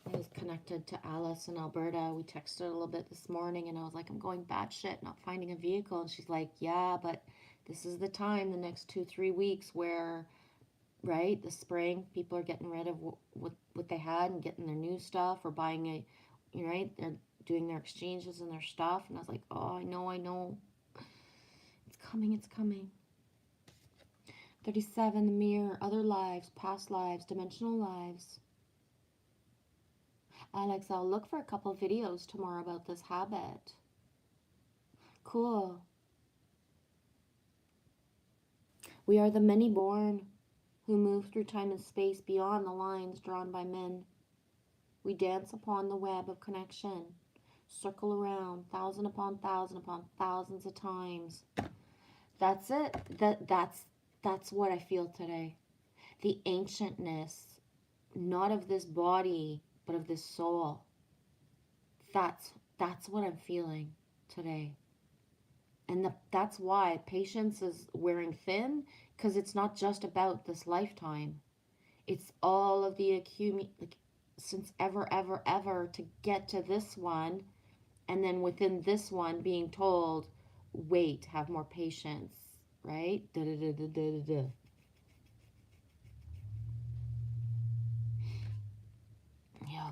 I was connected to Alice in Alberta. We texted a little bit this morning, and I was like, I'm going batshit, not finding a vehicle. And she's like, yeah, but this is the time, the next 2-3 weeks, where, right, the spring, people are getting rid of what they had and getting their new stuff, or buying right, they're doing their exchanges and their stuff. And I was like, oh, I know. It's coming, it's coming. 37, the mirror, other lives, past lives, dimensional lives. Alex, I'll look for a couple of videos tomorrow about this habit. Cool. We are the many born who move through time and space beyond the lines drawn by men. We dance upon the web of connection, circle around thousand upon thousands of times. That's it. That's what I feel today. The ancientness, not of this body, but of this soul. That's what I'm feeling today. And that's why patience is wearing thin, because it's not just about this lifetime. It's all of the since ever to get to this one, and then within this one being told, wait, have more patience, right? Da da da da da da. Yeah.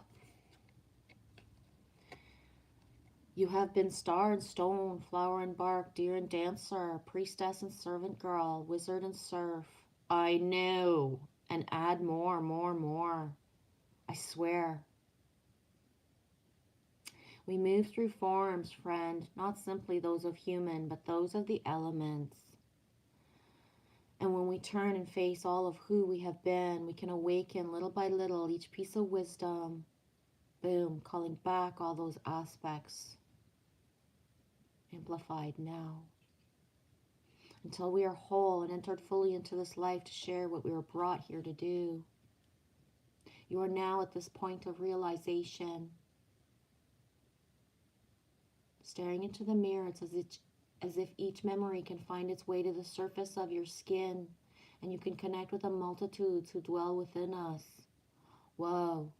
You have been star and stone, flower and bark, deer and dancer, priestess and servant girl, wizard and serf. I know. And add more, more. I swear. We move through forms, friend, not simply those of human, but those of the elements. And when we turn and face all of who we have been, we can awaken little by little each piece of wisdom. Boom, calling back all those aspects. Amplified now. Until we are whole and entered fully into this life to share what we were brought here to do. You are now at this point of realization. Staring into the mirror, it's as if each memory can find its way to the surface of your skin, and you can connect with the multitudes who dwell within us. Whoa,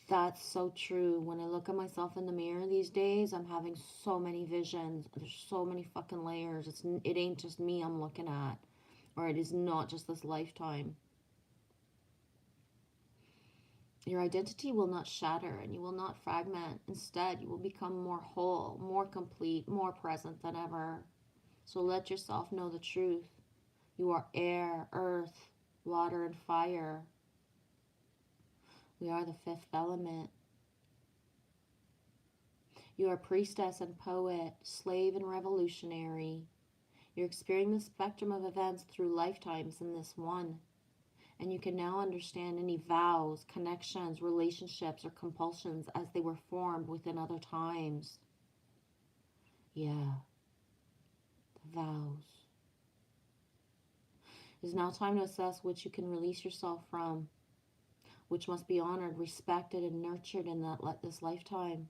that's so true. When I look at myself in the mirror these days, I'm having so many visions. There's so many fucking layers. It ain't just me I'm looking at, or it is not just this lifetime. Your identity will not shatter and you will not fragment. Instead, you will become more whole, more complete, more present than ever. So let yourself know the truth. You are air, earth, water, and fire. We are the fifth element. You are priestess and poet, slave and revolutionary. You're experiencing the spectrum of events through lifetimes in this one. And you can now understand any vows, connections, relationships, or compulsions as they were formed within other times. Yeah, the vows. It is now time to assess which you can release yourself from, which must be honored, respected, and nurtured in this lifetime.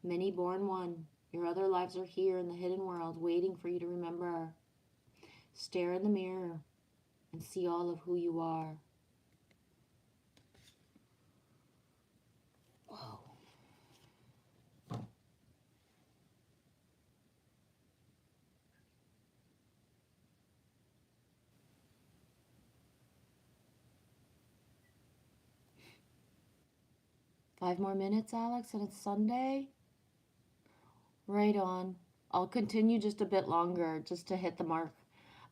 Many born one, your other lives are here in the hidden world, waiting for you to remember. Stare in the mirror and see all of who you are. Whoa. Five more minutes, Alex, and it's Sunday? Right on. I'll continue just a bit longer, just to hit the mark.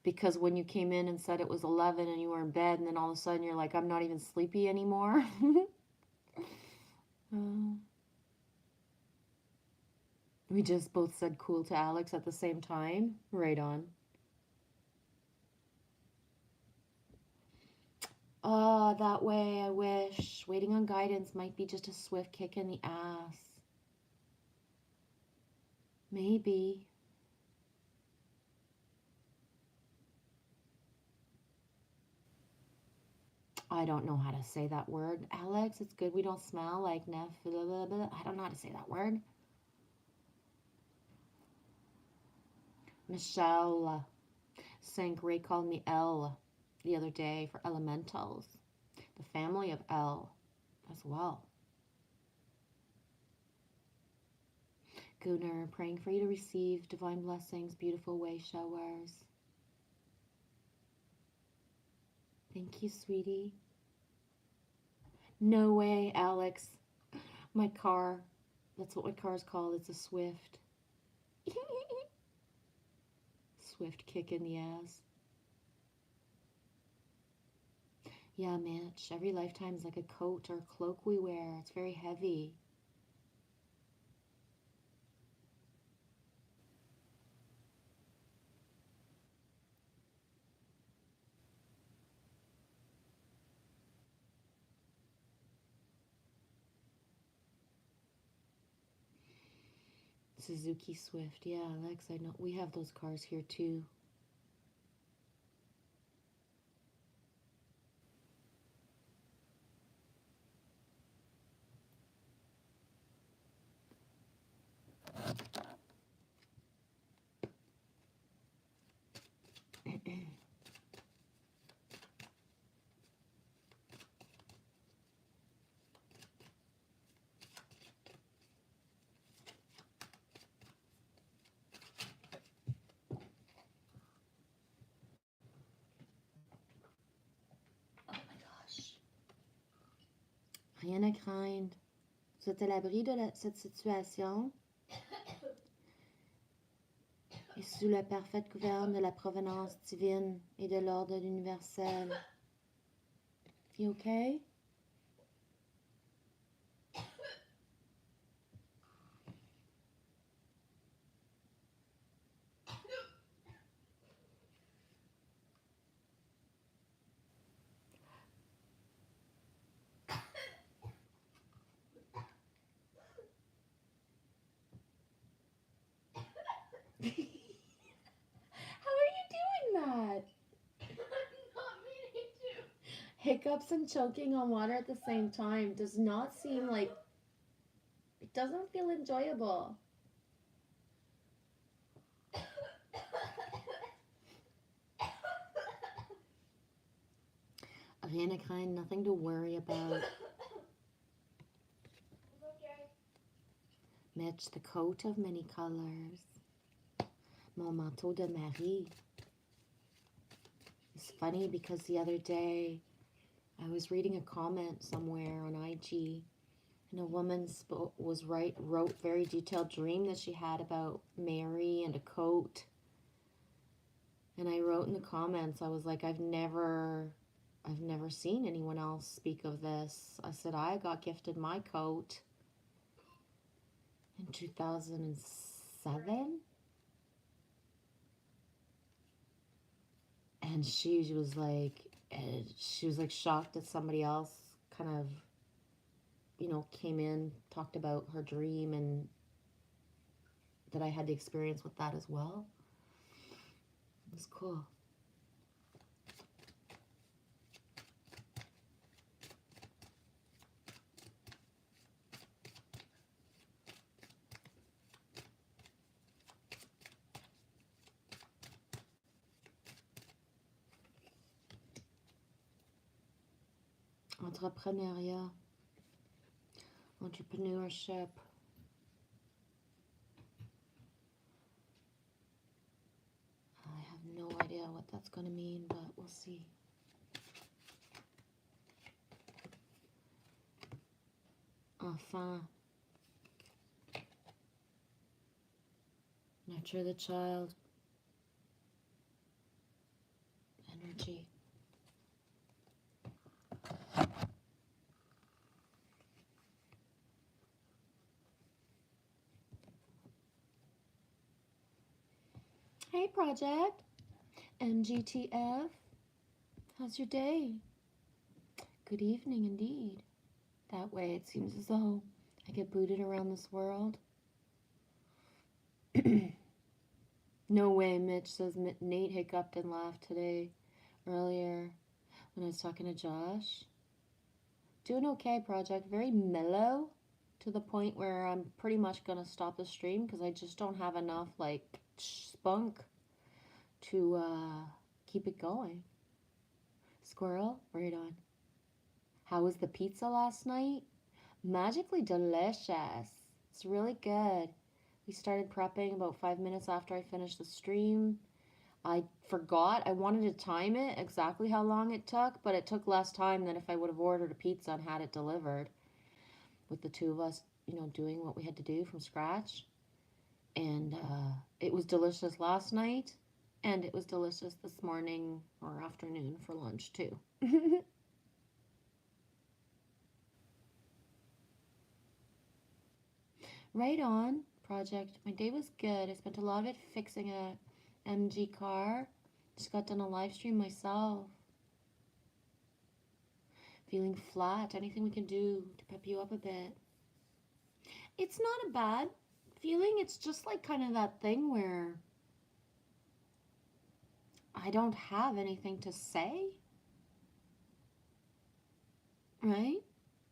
Because when you came in and said it was 11 and you were in bed, and then all of a sudden you're like, I'm not even sleepy anymore. We just both said cool to Alex at the same time. Right on. Ah, that way, I wish. Waiting on guidance might be just a swift kick in the ass. Maybe. I don't know how to say that word. Alex, it's good we don't smell like Neff. I don't know how to say that word. Michelle sang Ray called me Elle the other day for elementals. The family of Elle as well. Gunnar, praying for you to receive divine blessings, beautiful way showers. Thank you, sweetie. No way, Alex. My car. That's what my car is called. It's a Swift. Swift kick in the ass. Yeah, Mitch. Every lifetime is like a coat or cloak we wear. It's very heavy. Suzuki Swift. Yeah, Alex, I know. We have those cars here too. Oh my gosh. Rien à craindre. Vous êtes à l'abri de cette situation et sous la parfaite gouverne de la provenance divine et de l'ordre universel. You okay? How are you doing that? Not meaning to. Hiccups and choking on water at the same time does not seem like, it doesn't feel enjoyable. Rien à craindre, nothing to worry about. Okay. Mitch, the coat of many colors. Mon manteau de Marie. It's funny because the other day I was reading a comment somewhere on IG, and a woman wrote very detailed dream that she had about Mary and a coat. And I wrote in the comments, I was like, I've never seen anyone else speak of this. I said, I got gifted my coat in 2007. And she was like shocked that somebody else kind of, came in, talked about her dream, and that I had the experience with that as well. It was cool. Entrepreneuriat. Entrepreneurship. I have no idea what that's going to mean, but we'll see. Enfin. Nurture the child. Energy. Hey, Project. MGTF. How's your day? Good evening, indeed. That way, it seems as though I get booted around this world. No way, Mitch says Nate hiccuped and laughed today, earlier, when I was talking to Josh. Doing okay, Project. Very mellow, to the point where I'm pretty much going to stop the stream because I just don't have enough, spunk to keep it going. Squirrel, right on. How was the pizza last night? Magically delicious. It's really good. We started prepping about 5 minutes after I finished the stream. I forgot. I wanted to time it exactly how long it took, but it took less time than if I would have ordered a pizza and had it delivered with the two of us, doing what we had to do from scratch. And it was delicious last night, and it was delicious this morning or afternoon for lunch, too. Right on, project. My day was good. I spent a lot of it fixing a MG car. Just got done a live stream myself. Feeling flat. Anything we can do to pep you up a bit? It's not a bad feeling. It's just like kind of that thing where I don't have anything to say, right?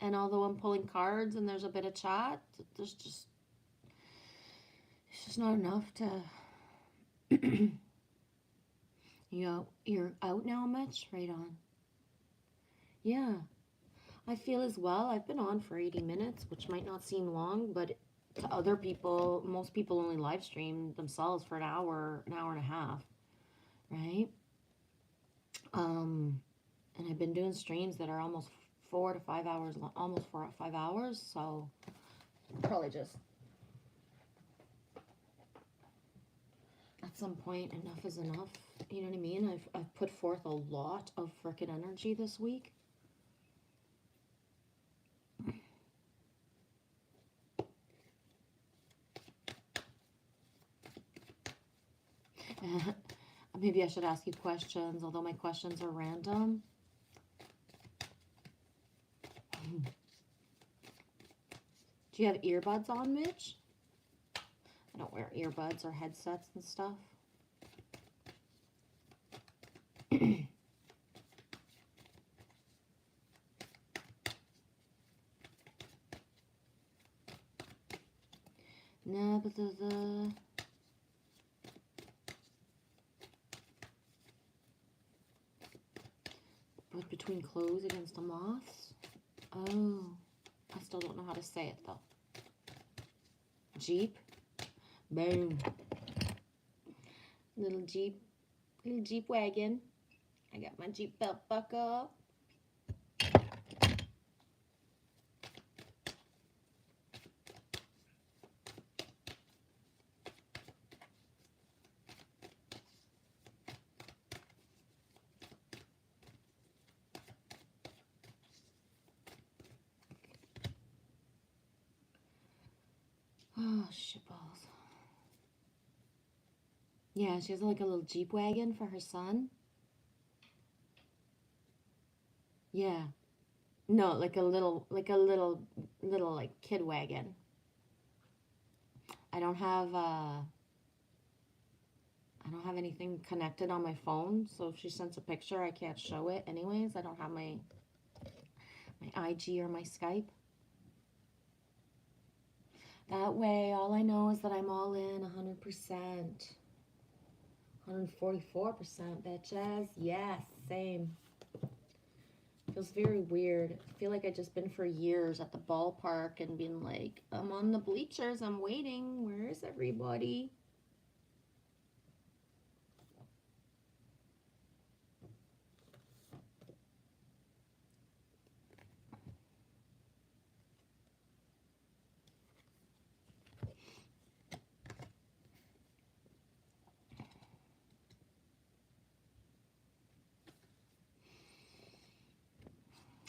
And although I'm pulling cards and there's a bit of chat, it's just not enough to you're out now, Mitch? Right on. Yeah, I feel as well. I've been on for 80 minutes, which might not seem long, but to other people, most people only live stream themselves for an hour and a half, right? And I've been doing streams that are almost 4 to 5 hours long, almost 4 or 5 hours, so probably just at some point enough is enough. You know what I mean? I've put forth a lot of frickin' energy this week. Maybe I should ask you questions, although my questions are random. Do you have earbuds on, Mitch? I don't wear earbuds or headsets and stuff. No, but But between clothes against the moths? Oh, I still don't know how to say it though. Jeep? Boom. Little Jeep wagon. I got my Jeep belt buckle. Oh, shitballs. Yeah, she has like a little Jeep wagon for her son. Yeah. No, like a little like kid wagon. I don't have anything connected on my phone, so if she sends a picture, I can't show it anyways. I don't have my IG or my Skype. That way, all I know is that I'm all in 100%. 144%, bitches. Yes, same. Feels very weird. I feel like I've just been for years at the ballpark and been like, I'm on the bleachers, I'm waiting. Where is everybody?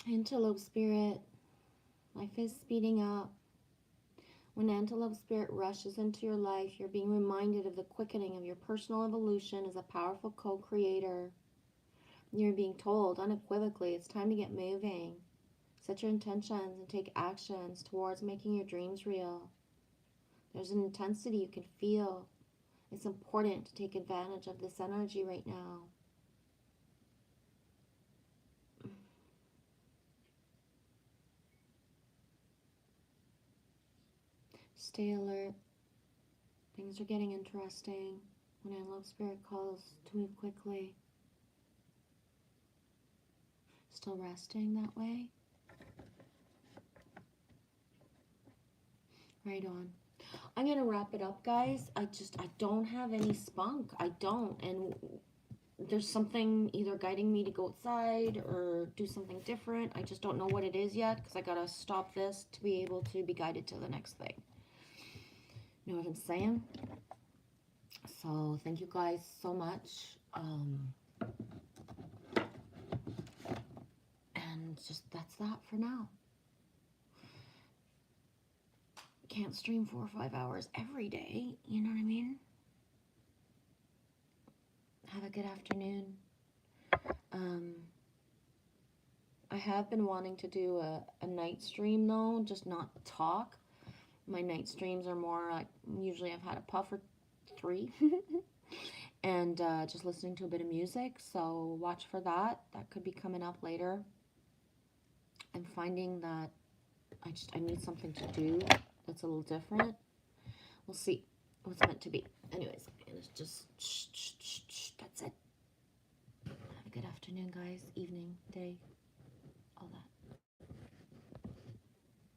Antelope spirit, life is speeding up. When antelope spirit rushes into your life, you're being reminded of the quickening of your personal evolution as a powerful co-creator. You're being told unequivocally it's time to get moving. Set your intentions and take actions towards making your dreams real. There's an intensity you can feel. It's important to take advantage of this energy right now. Stay alert. Things are getting interesting when Antelope Spirit calls to move quickly. Still resting that way? Right on. I'm gonna wrap it up, guys. I don't have any spunk. I don't. And there's something either guiding me to go outside or do something different. I just don't know what it is yet because I gotta stop this to be able to be guided to the next thing. You know what I'm saying? So thank you guys so much. And just that's that for now. Can't stream 4 or 5 hours every day. You know what I mean? Have a good afternoon. I have been wanting to do a night stream though, just not talk. My night streams are more like, usually I've had a puff or 3 and just listening to a bit of music, so watch for that. That could be coming up later. I'm finding that I need something to do that's a little different. We'll see what's meant to be. Anyways, it's just shh, that's it. Have a good afternoon, guys, evening, day.